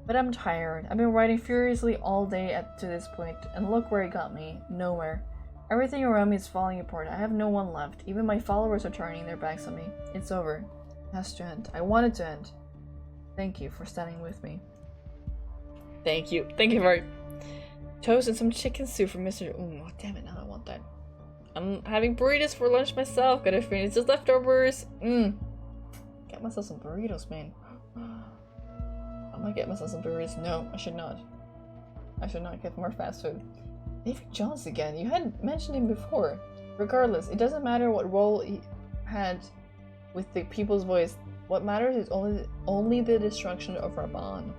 But I'm tired. I've been writing furiously all day up to this point, and look where it got me. Nowhere. Everything around me is falling apart. I have no one left. Even my followers are turning their backs on me. It's over. It has to end. I want it to end. Thank you for standing with me. Thank you. Thank you for toast and some chicken soup for Mr. Oh, damn it, now I want that. I'm having burritos for lunch myself. Gotta finish just leftovers. Get myself some burritos, man. I might get myself some burritos. No, I should not. I should not get more fast food. David Jones again. You had mentioned him before. Regardless, it doesn't matter what role he had with the people's voice. What matters is only the destruction of Raban.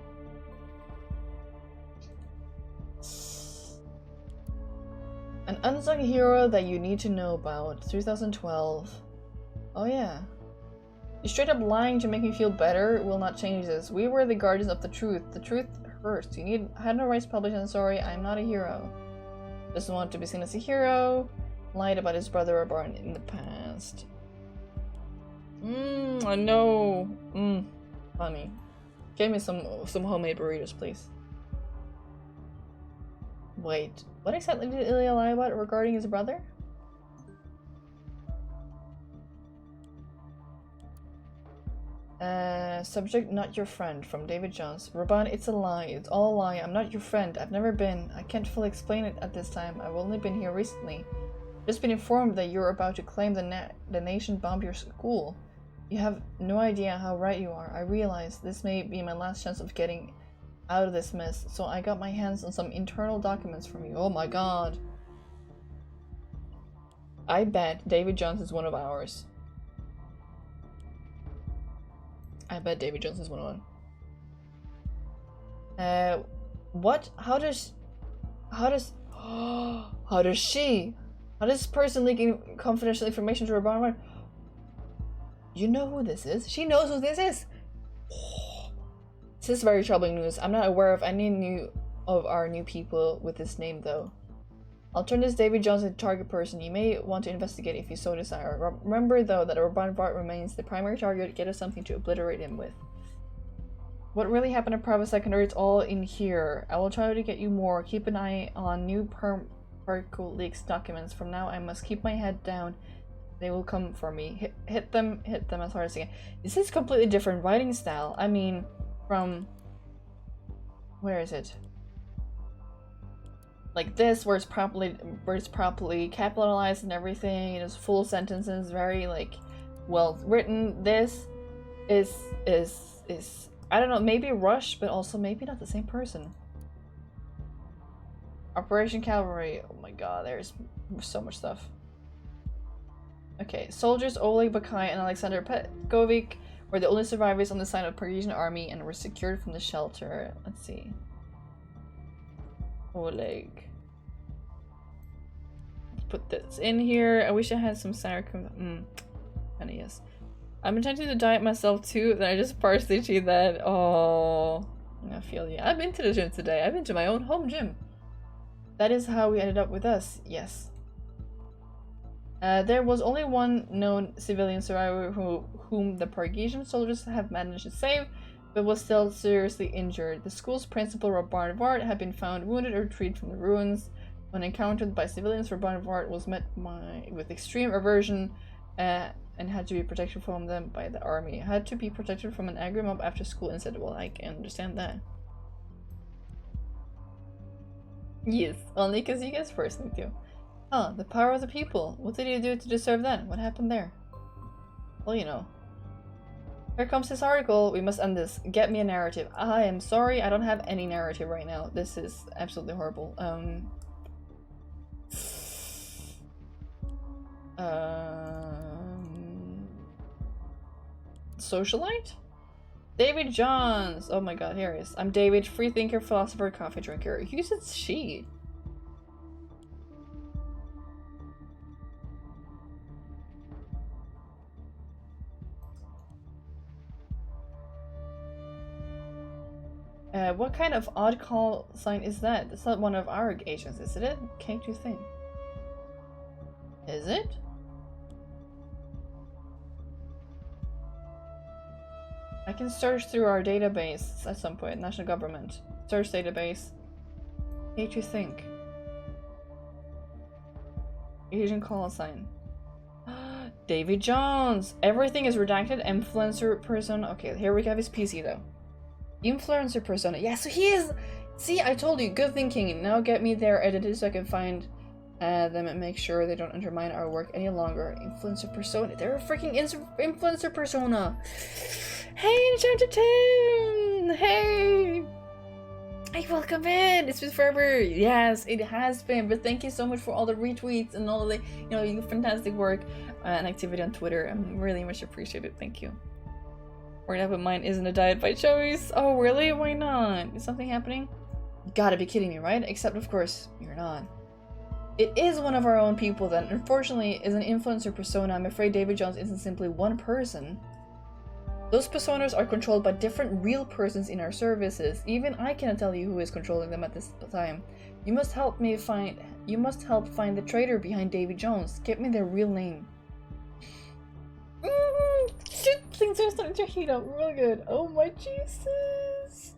An unsung hero that you need to know about. 2012. Oh yeah. You straight up lying to make me feel better will not change this. We were the guardians of the truth. The truth hurts. You had no rights to publish, and sorry, I'm not a hero. Doesn't want to be seen as a hero. Lied about his brother Raban in the past. I know. Funny. Give me some homemade burritos, please. Wait, what exactly did Ilya lie about regarding his brother? Subject, not your friend, from David Jones. Raban, it's a lie. It's all a lie. I'm not your friend. I've never been. I can't fully explain it at this time. I've only been here recently. Just been informed that you're about to claim the nation bombed your school. You have no idea how right you are. I realize this may be my last chance of getting out of this mess, so I got my hands on some internal documents from you. Oh my god. I bet David Jones is one of ours. I bet David Jones is one of them. What? How does this person leaking confidential information to Raban? You know who this is? She knows who this is! This is very troubling news. I'm not aware of any of our new people with this name, though. I'll turn this David Jones into a target person. You may want to investigate if you so desire. Remember, though, that Raban remains the primary target. Get us something to obliterate him with. What really happened at Private Secondary? It's all in here. I will try to get you more. Keep an eye on new particle leaks documents. From now, I must keep my head down. They will come for me. Hit them as hard as I can. This is completely different writing style. I mean, from... where is it? Like this, where it's properly capitalized and everything. It is full sentences, very like well written. This is I don't know, maybe rushed, but also maybe not the same person. Operation Cavalry. Oh my god, there's so much stuff. Okay, soldiers Oleg Bakai and Alexander Petkovic were the only survivors on the side of the Parisian army and were secured from the shelter. Let's see. Oleg. Let's put this in here. I wish I had some sour cream. Honey, yes. I'm intending to diet myself too, then I just partially cheat that. Oh, I feel you. I've been to the gym today. I've been to my own home gym. That is how we ended up with us. Yes. There was only one known civilian survivor whom the Parisian soldiers have managed to save. but was still seriously injured. The school's principal, Barnavart, had been found wounded or retrieved from the ruins. When encountered by civilians, Barnavart was met with extreme aversion and had to be protected from them by the army. Had to be protected from an angry mob after school incident. Well, I can understand that. Yes, only because you guys forced me to. Oh, the power of the people. What did you do to deserve that? What happened there? Well, you know. Here comes this article. We must end this. Get me a narrative. I am sorry, I don't have any narrative right now. This is absolutely horrible. Socialite? David Johns! Oh my god, here he is. I'm David, freethinker, philosopher, coffee drinker. Who says she? What kind of odd call sign is that? It's not one of our agents, is it? Can't you think? Is it? I can search through our database at some point. National government. Search database. Can't you think? Agent call sign. Davy Jones! Everything is redacted. Influencer person. Okay, here we have his PC though. Influencer persona. Yeah, so he is. See, I told you, good thinking. Now get me their edited so I can find them and make sure they don't undermine our work any longer. Influencer persona. They're a freaking influencer persona. Hey, Chapter 10! Hey! Hey, welcome in! It's been forever. Yes, it has been. But thank you so much for all the retweets and all the, your fantastic work and activity on Twitter. I'm really much appreciated. Thank you. Right now, but mine isn't a diet by choice. Oh, really? Why not? Is something happening? You gotta be kidding me, right? Except, of course, you're not. It is one of our own people that, unfortunately, is an influencer persona. I'm afraid David Jones isn't simply one person. Those personas are controlled by different real persons in our services. Even I cannot tell you who is controlling them at this time. You must help find the traitor behind David Jones. Get me their real name. Shit, things are starting to heat up real good. Oh my Jesus.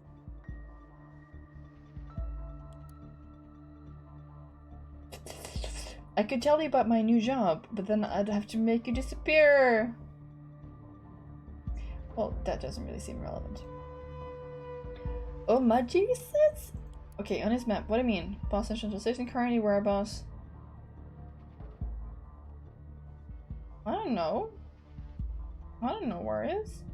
I could tell you about my new job, but then I'd have to make you disappear. Well, that doesn't really seem relevant. Oh my Jesus! Okay, on his map, what do you mean? Boston Central Station, currently whereabouts? I don't know. I don't know where it is.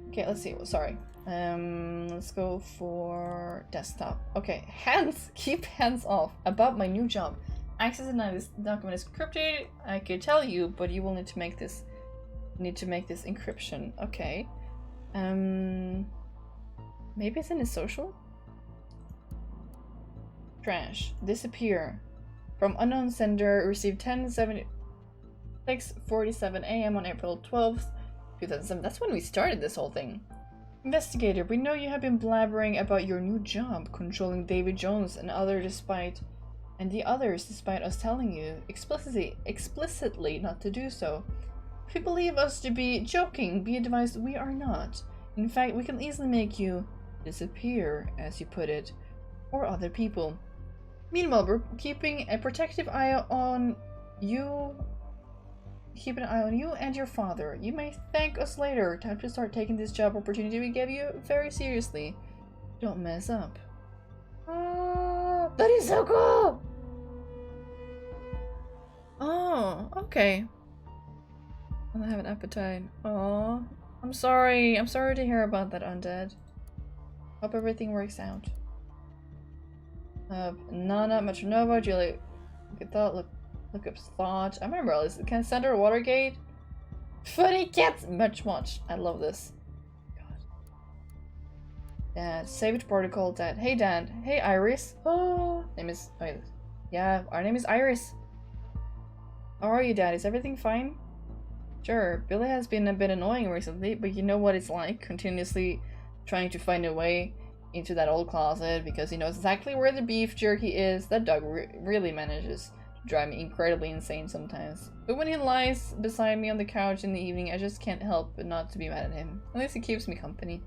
Okay, let's see. Sorry. Let's go for desktop. Okay, hands. Keep hands off. About my new job. Access denied. This document is encrypted. I could tell you, but you will need to make this. Encryption. Okay. Maybe it's in his social. Trash. Disappear. From unknown sender. Received 10:46:47 a.m. on April 12th, 2007. That's when we started this whole thing. Investigator, we know you have been blabbering about your new job, controlling David Jones and the others despite us telling you explicitly not to do so. If you believe us to be joking, be advised we are not. In fact, we can easily make you disappear, as you put it, or other people. Meanwhile, we're keeping a protective eye on you. Keep an eye on you and your father. You may thank us later. Time to start taking this job opportunity we gave you very seriously. Don't mess up. That is so cool! Oh, okay. I don't have an appetite. Oh, I'm sorry. I'm sorry to hear about that, Undead. Hope everything works out. Nana, Metronova, Julie. Look up Thought. I remember all this. Cassandra Watergate. Funny cats. Much. I love this. God. Dad. Savage protocol. Dad. Hey, Dad. Hey, Iris. Oh. Yeah, our name is Iris. How are you, Dad? Is everything fine? Sure. Billy has been a bit annoying recently, but you know what it's like. Continuously trying to find a way into that old closet because he knows exactly where the beef jerky is. That dog really manages. Drive me incredibly insane sometimes. But when he lies beside me on the couch in the evening, I just can't help but not to be mad at him. At least he keeps me company.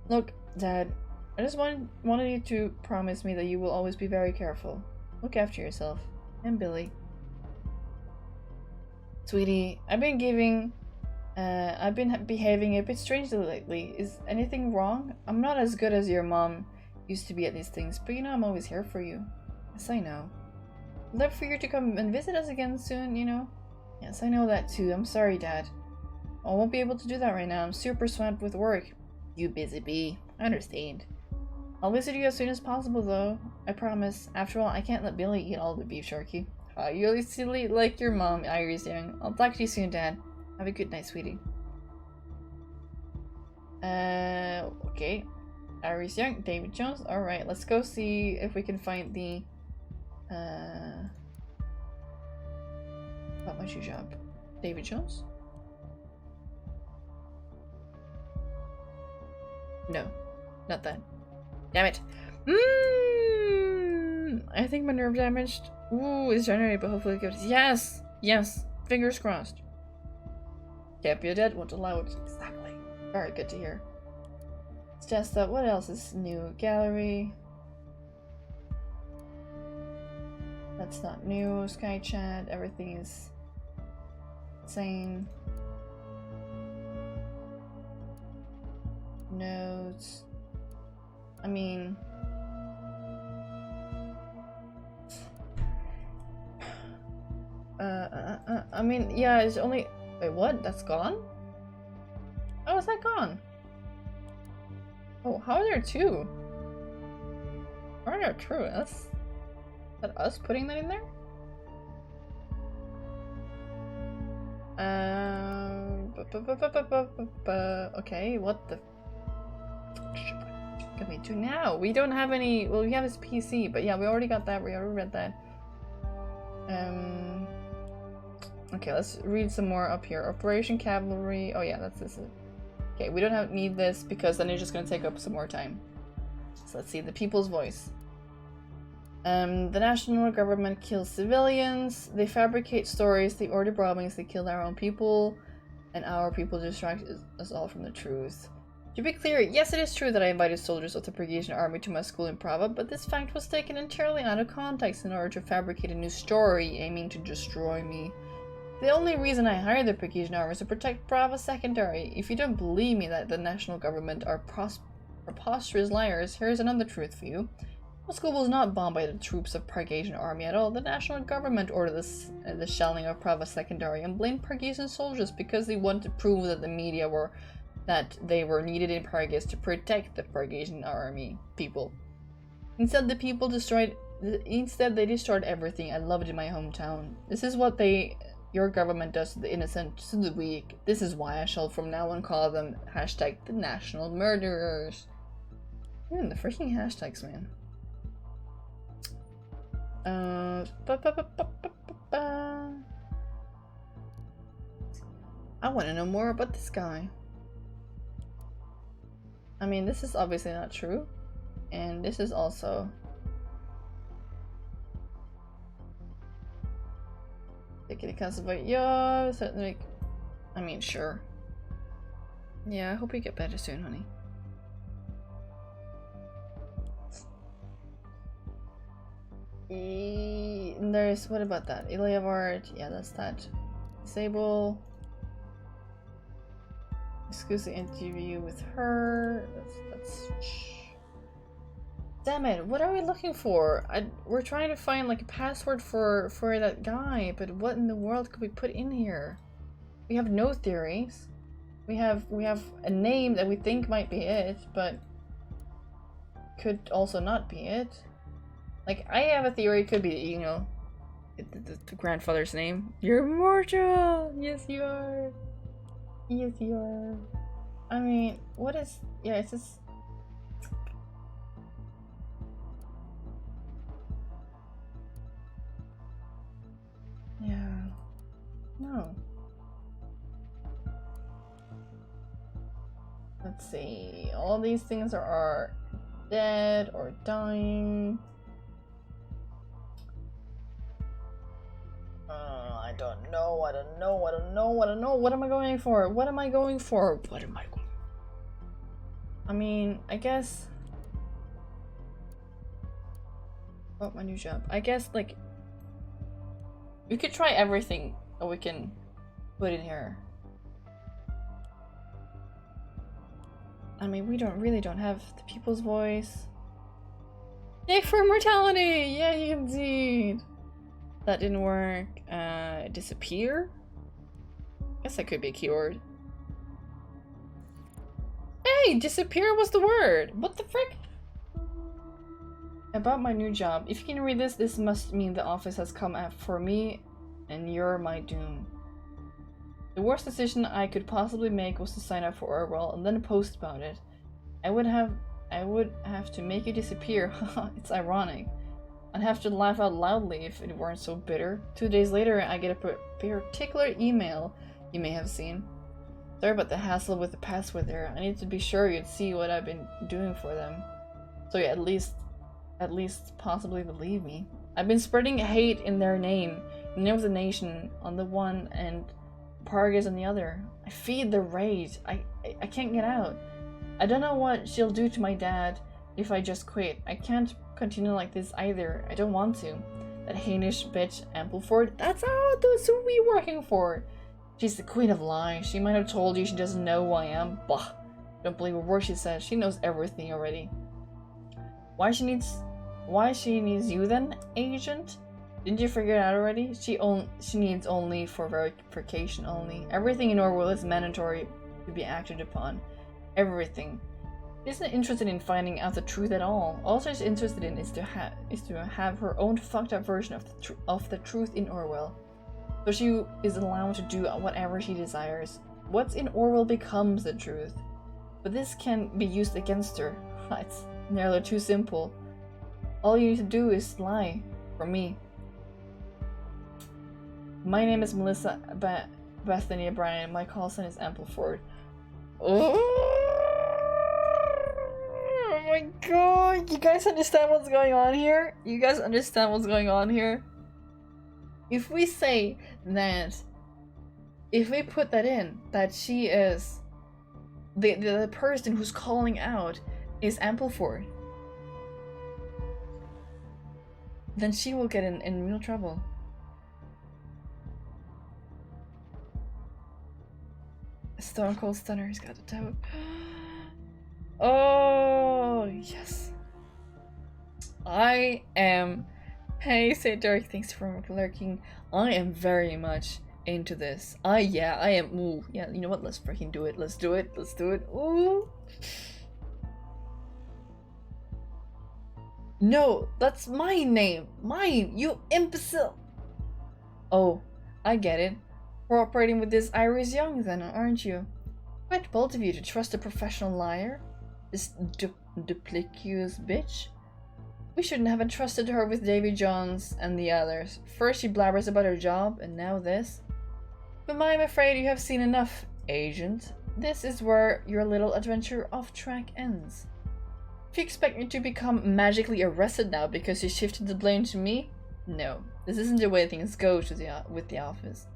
Look, Dad, I just wanted you to promise me that you will always be very careful. Look after yourself. And Billy. Sweetie, I've been behaving a bit strangely lately. Is anything wrong? I'm not as good as your mom used to be at these things, but you know I'm always here for you. Yes, I know. I'd love for you to come and visit us again soon, you know? Yes, I know that too. I'm sorry, Dad. I won't be able to do that right now. I'm super swamped with work. You busy bee. I understand. I'll visit you as soon as possible, though. I promise. After all, I can't let Billy eat all the beef jerky. You really silly like your mom, Iris Young. I'll talk to you soon, Dad. Have a good night, sweetie. Okay. Iris Young, David Jones. Alright, let's go see if we can find the, about my shoe shop. David Jones? No, not that. Damn it. I think my nerve damaged. Ooh, is generated, but hopefully it gives. Yes! Yes! Fingers crossed. Can't be a dead, won't allow it. Exactly. Very good to hear. It's just that, what else is new? Gallery. That's not new. Sky chat, everything is same. Notes. I mean, I mean, yeah, it's only. Wait, what? That's gone? How is that gone? Oh, how are there two? How are there two? Is that us putting that in there? Okay, what the can we do now? We don't have any. Well, we have his PC, but yeah, we already got that. We already read that. Okay, let's read some more up here. Operation Cavalry. Oh yeah, that's this. Okay, we don't need this because then it's just gonna take up some more time. So let's see. The People's Voice. The national government kills civilians. They fabricate stories. They order bombings. They kill our own people, and our people distract us all from the truth. To be clear, yes, it is true that I invited soldiers of the Purgasian army to my school in Prava, but this fact was taken entirely out of context in order to fabricate a new story aiming to destroy me. The only reason I hired the Purgasian army is to protect Prava Secondary. If you don't believe me that the national government are preposterous liars, here's another truth for you. The school was not bombed by the troops of Purgasian army at all. The national government ordered the shelling of Prava Secondary and blamed Purgasian soldiers because they wanted to prove that the media were they were needed in Purgas to protect the Purgasian army people. Instead, they destroyed everything I loved in my hometown. This is what your government does to the innocent, to the weak. This is why I shall from now on call them #the national murderers. Even the freaking hashtags, man. I want to know more about this guy. I mean, this is obviously not true, and this is also taking account of it. Yeah, certainly. I mean, sure. Yeah, I hope you get better soon, honey. And there's, what about that? Iliavard, yeah, that's that. Disable. Exclusive interview with her. That's. Damn it! What are we looking for? We're trying to find like a password for that guy, but what in the world could we put in here? We have no theories. We have a name that we think might be it, but could also not be it. Like, I have a theory. It could be, you know, the grandfather's name. You're immortal. Yes, you are. Yes, you are. I mean, what is... Yeah, it's just... Yeah. No. Let's see. All these things are dead or dying. I don't know. I don't know. I don't know. I don't know. What am I going for? What am I going for? What am I going I mean, I guess... Oh, my new job. I guess, like... We could try everything that we can put in here. I mean, we really don't have the people's voice. Yay for immortality! Yay, indeed! That didn't work. Disappear? Guess that could be a keyword. Hey! Disappear was the word! What the frick? About my new job. If you can read this, this must mean the office has come for me and you're my doom. The worst decision I could possibly make was to sign up for Orwell and then post about it. I would have to make you disappear. It's ironic. I'd have to laugh out loudly if it weren't so bitter. 2 days later, I get a particular email you may have seen. Sorry about the hassle with the password there. I need to be sure you'd see what I've been doing for them. So yeah, at least possibly believe me. I've been spreading hate in their name, in the name of the nation on the one and Pargas on the other. I feed the rage. I can't get out. I don't know what she'll do to my dad if I just quit. I can't continue like this either. I don't want to. That Hainish bitch Ampleford, that's who we working for. She's the queen of lies. She might have told you she doesn't know who I am. Bah. Don't believe a word she says. She knows everything already. Why she needs you then, agent? Didn't you figure it out already? She needs only for verification only. Everything in Orwell is mandatory to be acted upon. Everything. She isn't interested in finding out the truth at all. All she's interested in is to have her own fucked up version of the truth in Orwell. So she is allowed to do whatever she desires. What's in Orwell becomes the truth. But this can be used against her. It's nearly too simple. All you need to do is lie. For me. My name is Melissa Bethany O'Brien. My call sign is Ampleford. Oh my god! You guys understand what's going on here? You guys understand what's going on here? If we say that, if we put that in, that she is the person who's calling out is Ampleford, then she will get in real trouble. Stone Cold Stunner's got a toe. Oh, yes. I am... Hey, St. Derek, thanks for lurking. I am very much into this. I am... Ooh, yeah, you know what? Let's freaking do it. Let's do it. Let's do it. Ooh. No, that's my name. Mine, you imbecile. Oh, I get it. Cooperating with this Iris Young then, aren't you? Quite bold of you to trust a professional liar. This duplicitous bitch. We shouldn't have entrusted her with Davy Jones and the others. First she blabbers about her job, and now this. But I'm afraid you have seen enough, agent. This is where your little adventure off track ends. If you expect me to become magically arrested now because you shifted the blame to me, no. This isn't the way things go with the office.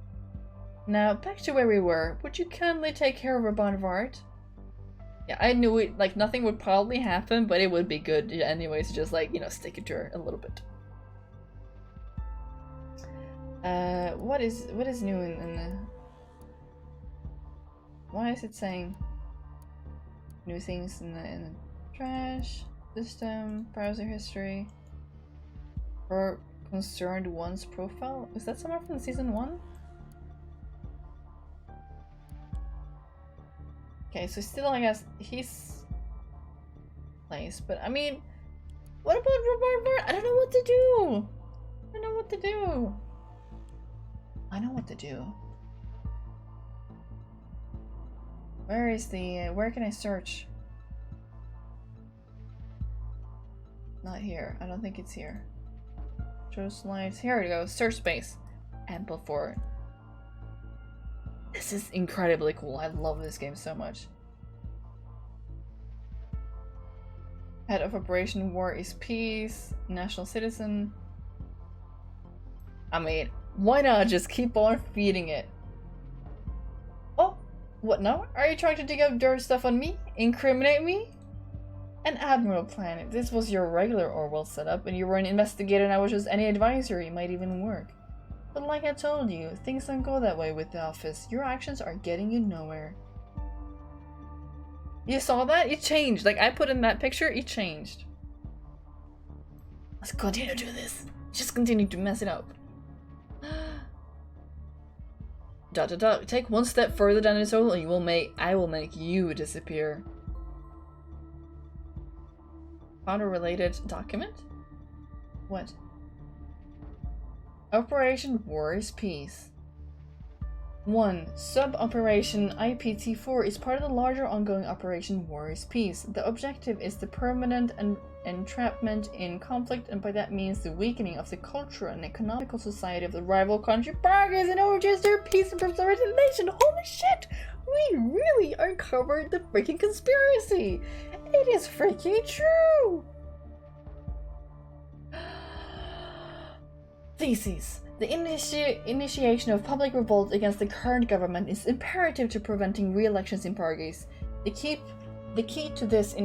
Now, back to where we were. Would you kindly take care of our bond of art? Yeah, I knew it, like, nothing would probably happen, but it would be good anyways to just, like, you know, stick it to her a little bit. What is new in the... Why is it saying new things in the trash, system, browser history, or concerned one's profile? Is that somewhere from season 1? Okay, so still I guess he's place, but I mean, what about Robert? I don't know what to do. I don't know what to do. I know what to do. Where is the, where can I search? Not here. I don't think it's here. Show slides. Here we go. Search space. Ampleford. This is incredibly cool. I love this game so much. Head of Operation War is Peace. National Citizen. I mean, why not just keep on feeding it? Oh, what now? Are you trying to dig up dirt stuff on me? Incriminate me? An admiral plan. If this was your regular Orwell setup and you were an investigator and I was just any advisor, it might even work. But like I told you, things don't go that way with the office. Your actions are getting you nowhere. You saw that? It changed. Like I put in that picture, it changed. Let's continue to do this. Just continue to mess it up. Dot dot dot. Take one step further down this hole and I will make you disappear. Found a related document? What? Operation War is Peace. 1. Sub-Operation pt.3 is part of the larger ongoing Operation War is Peace. The objective is the permanent entrapment in conflict, and by that means the weakening of the cultural and economical society of the rival country Bargers in order to ensure peace and preserve the nation. Holy shit! We really uncovered the freaking conspiracy! It is freaking true! Thesis. The initiation of public revolt against the current government is imperative to preventing re-elections in Pargis. The key to this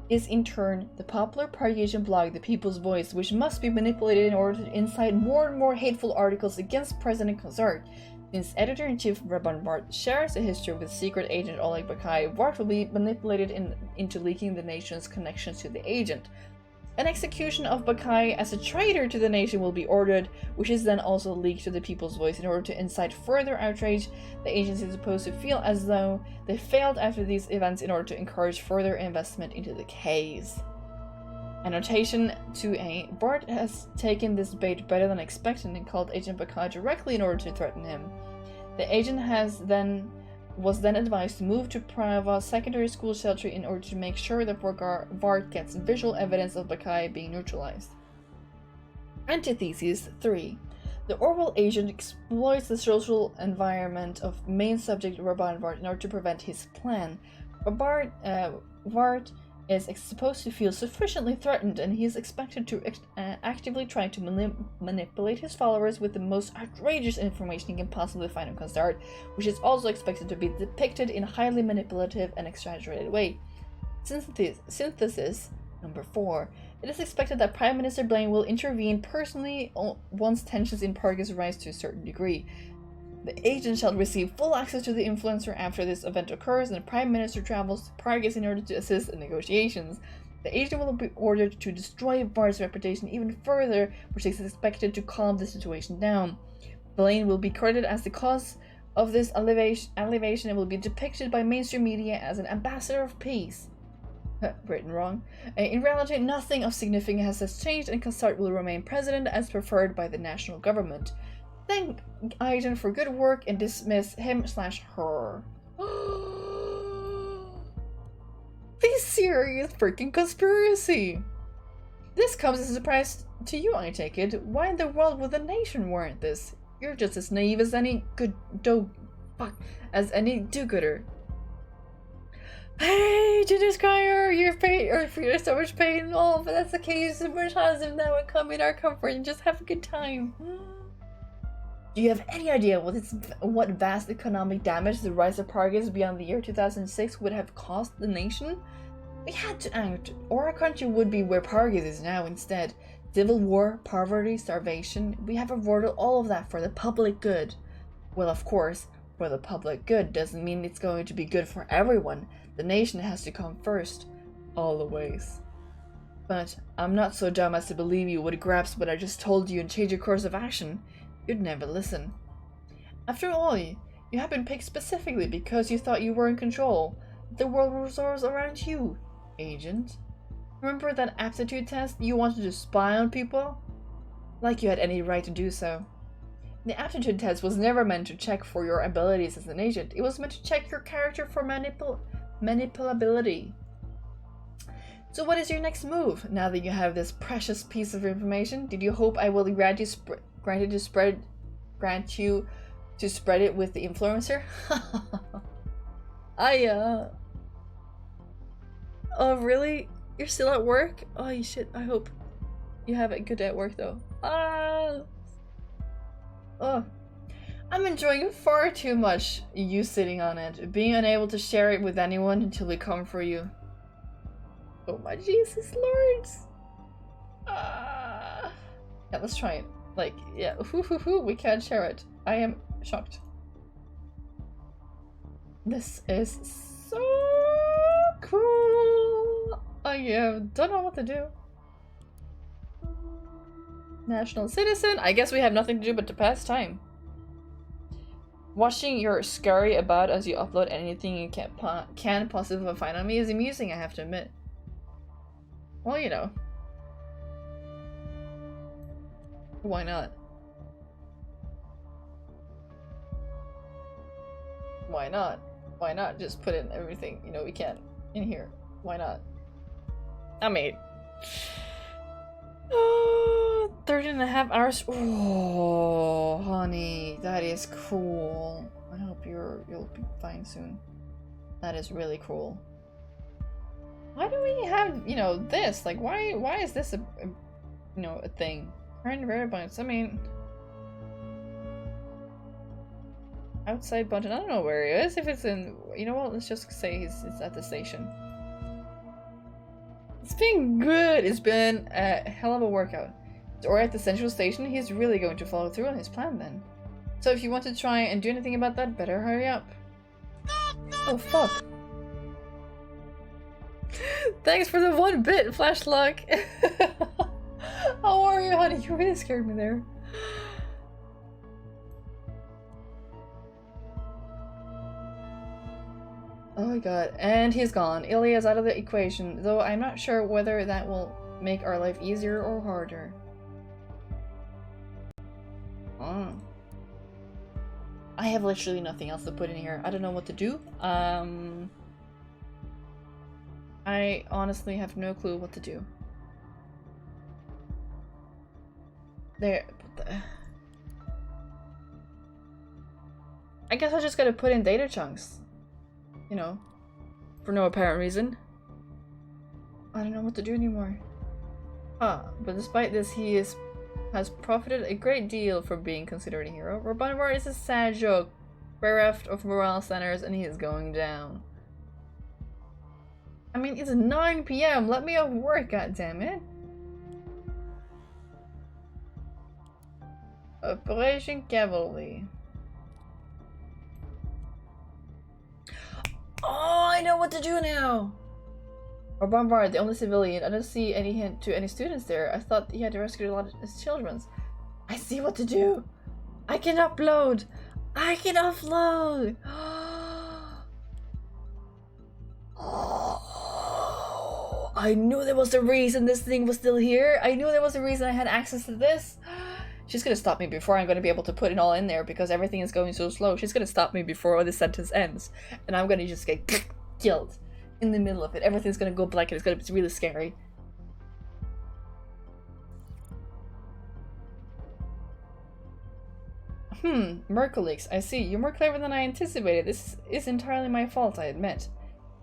is in turn the popular Pargesian blog The People's Voice, which must be manipulated in order to incite more and more hateful articles against President Khazar. Since editor-in-chief Rabban Vart shares a history with secret agent Oleg Bakai, Vart will be manipulated into leaking the nation's connections to the agent. An execution of Bakai as a traitor to the nation will be ordered, which is then also leaked to the People's Voice in order to incite further outrage. The agency is supposed to feel as though they failed after these events in order to encourage further investment into the case. Annotation 2a. Bart has taken this bait better than expected and called Agent Bakai directly in order to threaten him. The agent was then advised to move to Prava Secondary School shelter in order to make sure that Vart gets visual evidence of Bakai being neutralized. Antithesis 3. The Orwell agent exploits the social environment of main subject Rabban Vart in order to prevent his plan. Vart is supposed to feel sufficiently threatened, and he is expected to actively try to manipulate his followers with the most outrageous information he can possibly find on Khazar, which is also expected to be depicted in a highly manipulative and exaggerated way. Synthesis number 4. It is expected that Prime Minister Blaine will intervene personally once tensions in Pargis rise to a certain degree. The agent shall receive full access to the influencer after this event occurs, and the Prime Minister travels to Pargis in order to assist in negotiations. The agent will be ordered to destroy Vart's reputation even further, which is expected to calm the situation down. Blaine will be credited as the cause of this elevation and will be depicted by mainstream media as an ambassador of peace. Written wrong. In reality, nothing of significance has changed, and Khazar will remain president as preferred by the national government. Thank agent for good work and dismiss him/her. The serious freaking conspiracy! This comes as a surprise to you, I take it. Why in the world would the nation warrant this? You're just as naive as any do-gooder. Hey, Ginger Skyer, you're so much pain. Oh, but that's okay. You're so much positive now and come in our comfort and just have a good time. Do you have any idea what vast economic damage the rise of Pargis beyond the year 2006 would have cost the nation? We had to act, or our country would be where Pargis is now instead. Civil war, poverty, starvation. We have avoided all of that for the public good. Well, of course, for the public good doesn't mean it's going to be good for everyone. The nation has to come first. Always. But I'm not so dumb as to believe you would grasp what I just told you and change your course of action. You'd never listen. After all, you have been picked specifically because you thought you were in control. The world revolves around you, agent. Remember that aptitude test you wanted to spy on people? Like you had any right to do so. The aptitude test was never meant to check for your abilities as an agent. It was meant to check your character for manipulability. So what is your next move, now that you have this precious piece of information? Did you hope I will grant you to spread it with the influencer? Oh really? You're still at work? Oh shit, I hope you have it good at work though. I'm enjoying far too much you sitting on it, being unable to share it with anyone until we come for you. Oh my Jesus Lord! Yeah, let's try it. Like, yeah, we can't share it. I am shocked. This is so cool! I don't know what to do. National citizen? I guess we have nothing to do but to pass time. Watching your scurry about as you upload anything you can possibly find on me is amusing, I have to admit. Well, you know. Why not? Why not? Why not just put in everything, you know, we can in here? Why not? I mean... 13.5 hours. Oh, honey, that is cool. I hope you'll be fine soon. That is really cool. Why do we have, you know, this? Like, why is this a you know, a thing? Current variables. I mean, outside bunch. I don't know where he is. If it's in, you know what? Let's just say he's at the station. It's been good. It's been a hell of a workout. Or at the central station, he's really going to follow through on his plan then. So if you want to try and do anything about that, better hurry up. Oh fuck. Thanks for the 1 bit, Flashlock. How are you, honey? You really scared me there. Oh my god. And he's gone. Ilya's out of the equation, though I'm not sure whether that will make our life easier or harder. I have literally nothing else to put in here. I don't know what to do. I honestly have no clue what to do. There. I guess I just gotta put in data chunks. You know, for no apparent reason. I don't know what to do anymore. But despite this, he has profited a great deal from being considered a hero. Robonvar is a sad joke, bereft of morale centers, and he is going down. I mean, it's 9 PM. Let me have work, goddammit. Operation Cavalry. Oh, I know what to do now! Or Bombard, the only civilian. I don't see any hint to any students there. I thought he had rescued a lot of his children. I see what to do! I can upload! I can upload! Oh, I knew there was a reason this thing was still here. I knew there was a reason I had access to this. She's gonna stop me before I'm gonna be able to put it all in there because everything is going so slow. She's gonna stop me before this sentence ends. And I'm gonna just get killed in the middle of it. Everything's gonna go black and it's gonna be really scary. Mercolix, I see. You're more clever than I anticipated. This is entirely my fault, I admit.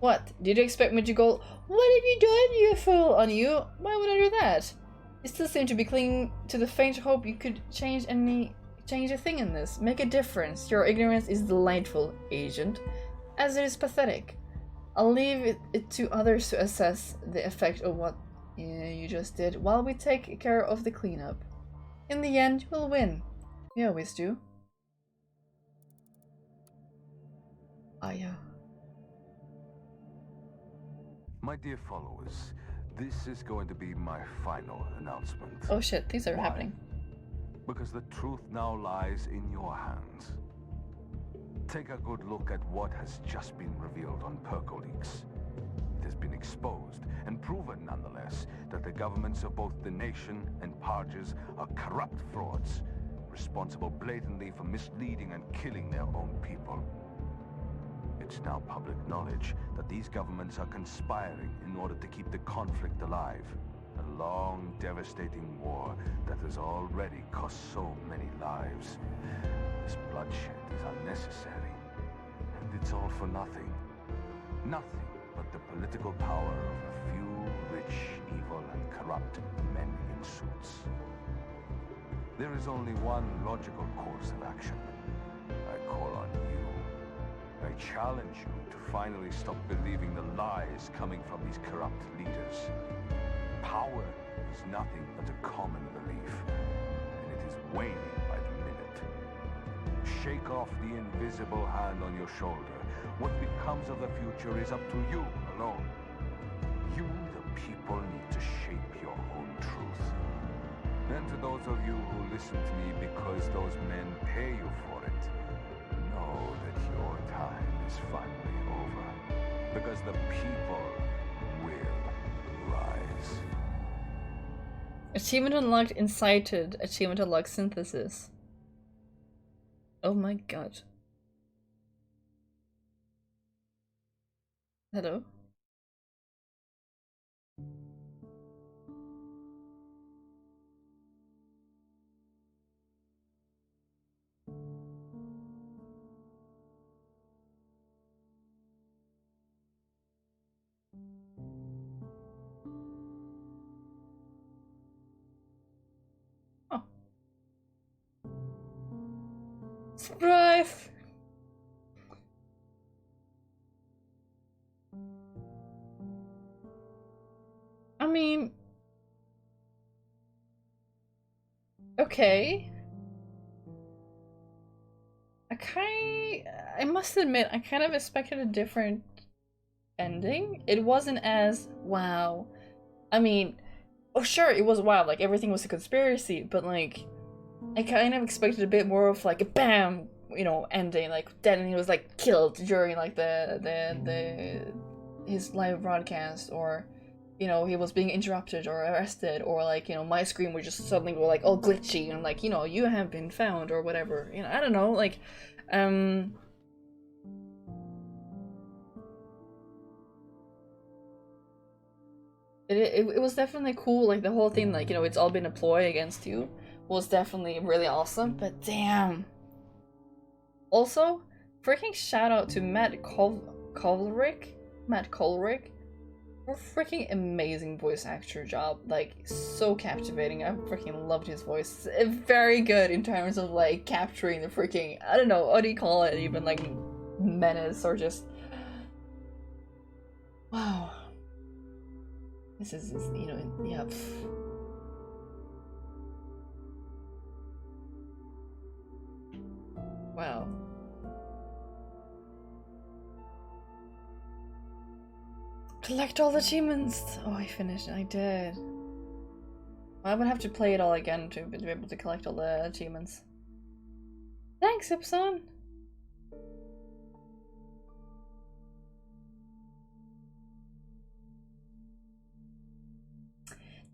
What? Did you expect me to go, "What have you done, you fool," on you? Why would I do that? You still seem to be clinging to the faint hope you could change a thing in this. Make a difference. Your ignorance is delightful, agent, as it is pathetic. I'll leave it to others to assess the effect of what you just did while we take care of the cleanup. In the end, we'll win. We always do. My dear followers, this is going to be my final announcement. Oh shit, things are happening. Because the truth now lies in your hands. Take a good look at what has just been revealed on Percolix. It has been exposed and proven, nonetheless, that the governments of both the nation and Parges are corrupt frauds, responsible blatantly for misleading and killing their own people. It's now public knowledge that these governments are conspiring in order to keep the conflict alive. A long, devastating war that has already cost so many lives. This bloodshed is unnecessary, and it's all for nothing. Nothing but the political power of a few rich, evil, and corrupt men in suits. There is only one logical course of action. I call on you. I challenge you to finally stop believing the lies coming from these corrupt leaders. Power is nothing but a common belief, and it is waning by the minute. Shake off the invisible hand on your shoulder. What becomes of the future is up to you alone. You, the people, need to shape your own truth. And to those of you who listen to me because those men pay you for it, know that your time is finally over. Because the people will rise. Achievement unlocked incited. Achievement unlocked synthesis. Oh my god. Hello? Oh. Surprise! I mean... Okay. I must admit, I kind of expected a different ending. It wasn't as wow. I mean, oh sure, it was wow, like everything was a conspiracy, but like I kind of expected a bit more of like a bam, you know, ending, like then he was like killed during like his live broadcast, or you know, he was being interrupted or arrested, or like, you know, my screen would just suddenly go like all glitchy and like, you know, you have been found or whatever. You know, I don't know, like it was definitely cool, like the whole thing, like, you know, it's all been a ploy against you was definitely really awesome, but damn. Also, freaking shout out to Matt Colrick for a freaking amazing voice actor job, like so captivating. I freaking loved his voice. Very good in terms of like capturing the freaking, I don't know, what do you call it, even like menace or just wow. This is you know, yeah. Wow. Collect all the achievements! Oh, I finished. I did. I would have to play it all again to be able to collect all the achievements. Thanks, Ipson!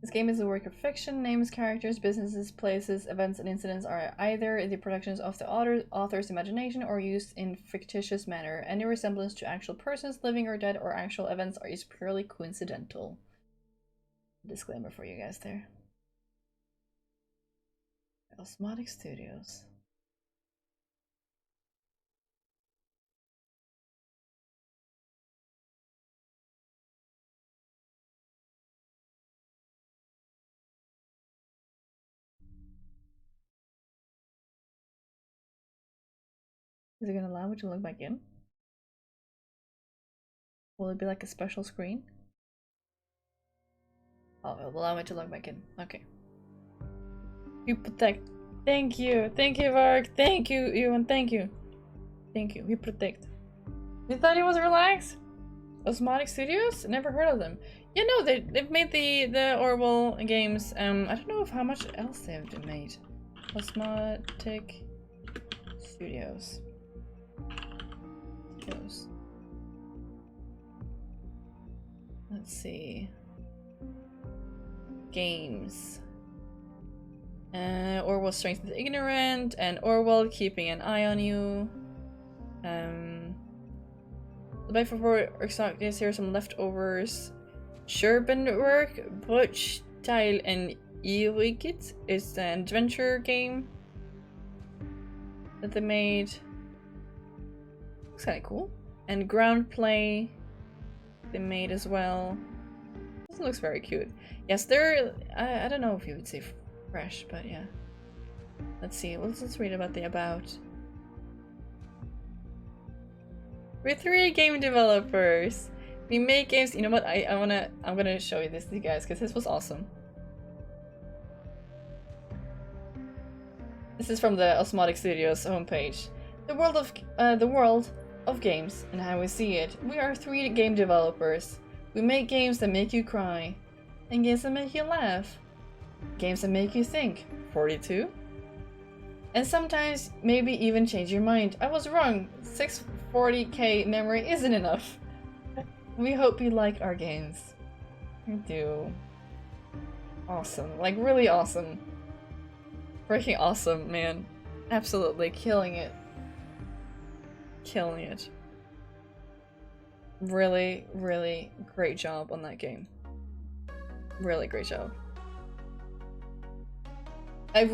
This game is a work of fiction. Names, characters, businesses, places, events, and incidents are either the productions of the author's imagination or used in fictitious manner. Any resemblance to actual persons, living or dead, or actual events is purely coincidental. Disclaimer for you guys there. Osmotic Studios. Is it gonna allow me to log back in? Will it be like a special screen? Oh, it will allow me to log back in. Okay. You protect. Thank you. Thank you, Varg. Thank you, Ewan. Thank you. Thank you. We protect. You thought it was relaxed? Osmotic Studios? Never heard of them. Yeah, no, they've made the Orwell games. I don't know how much else they've made. Osmotic Studios. Let's see. Games. Orwell Strength the Ignorant, and Orwell Keeping an Eye on You. By for yes, here are some leftovers. Scherbenwerk, Bruchteil and Irrigit is an adventure game that they made. Looks kind of cool. And Ground Play they made as well. This looks very cute. Yes, they're I don't know if you would say fresh, but yeah. Let's see. Let's read about the about. We're 3 game developers. We make games. You know what? I'm gonna show you this to you guys because this was awesome. This is from the Osmotic Studios homepage. The world of games and how we see it. We are 3 game developers. We make games that make you cry, and games that make you laugh, games that make you think. 42. And sometimes maybe even change your mind. I was wrong. 640k memory isn't enough. We hope you like our games. I do. Awesome. Like, really awesome. Freaking awesome, man. Absolutely killing it. Killing it. Really, really great job on that game. Really great job. I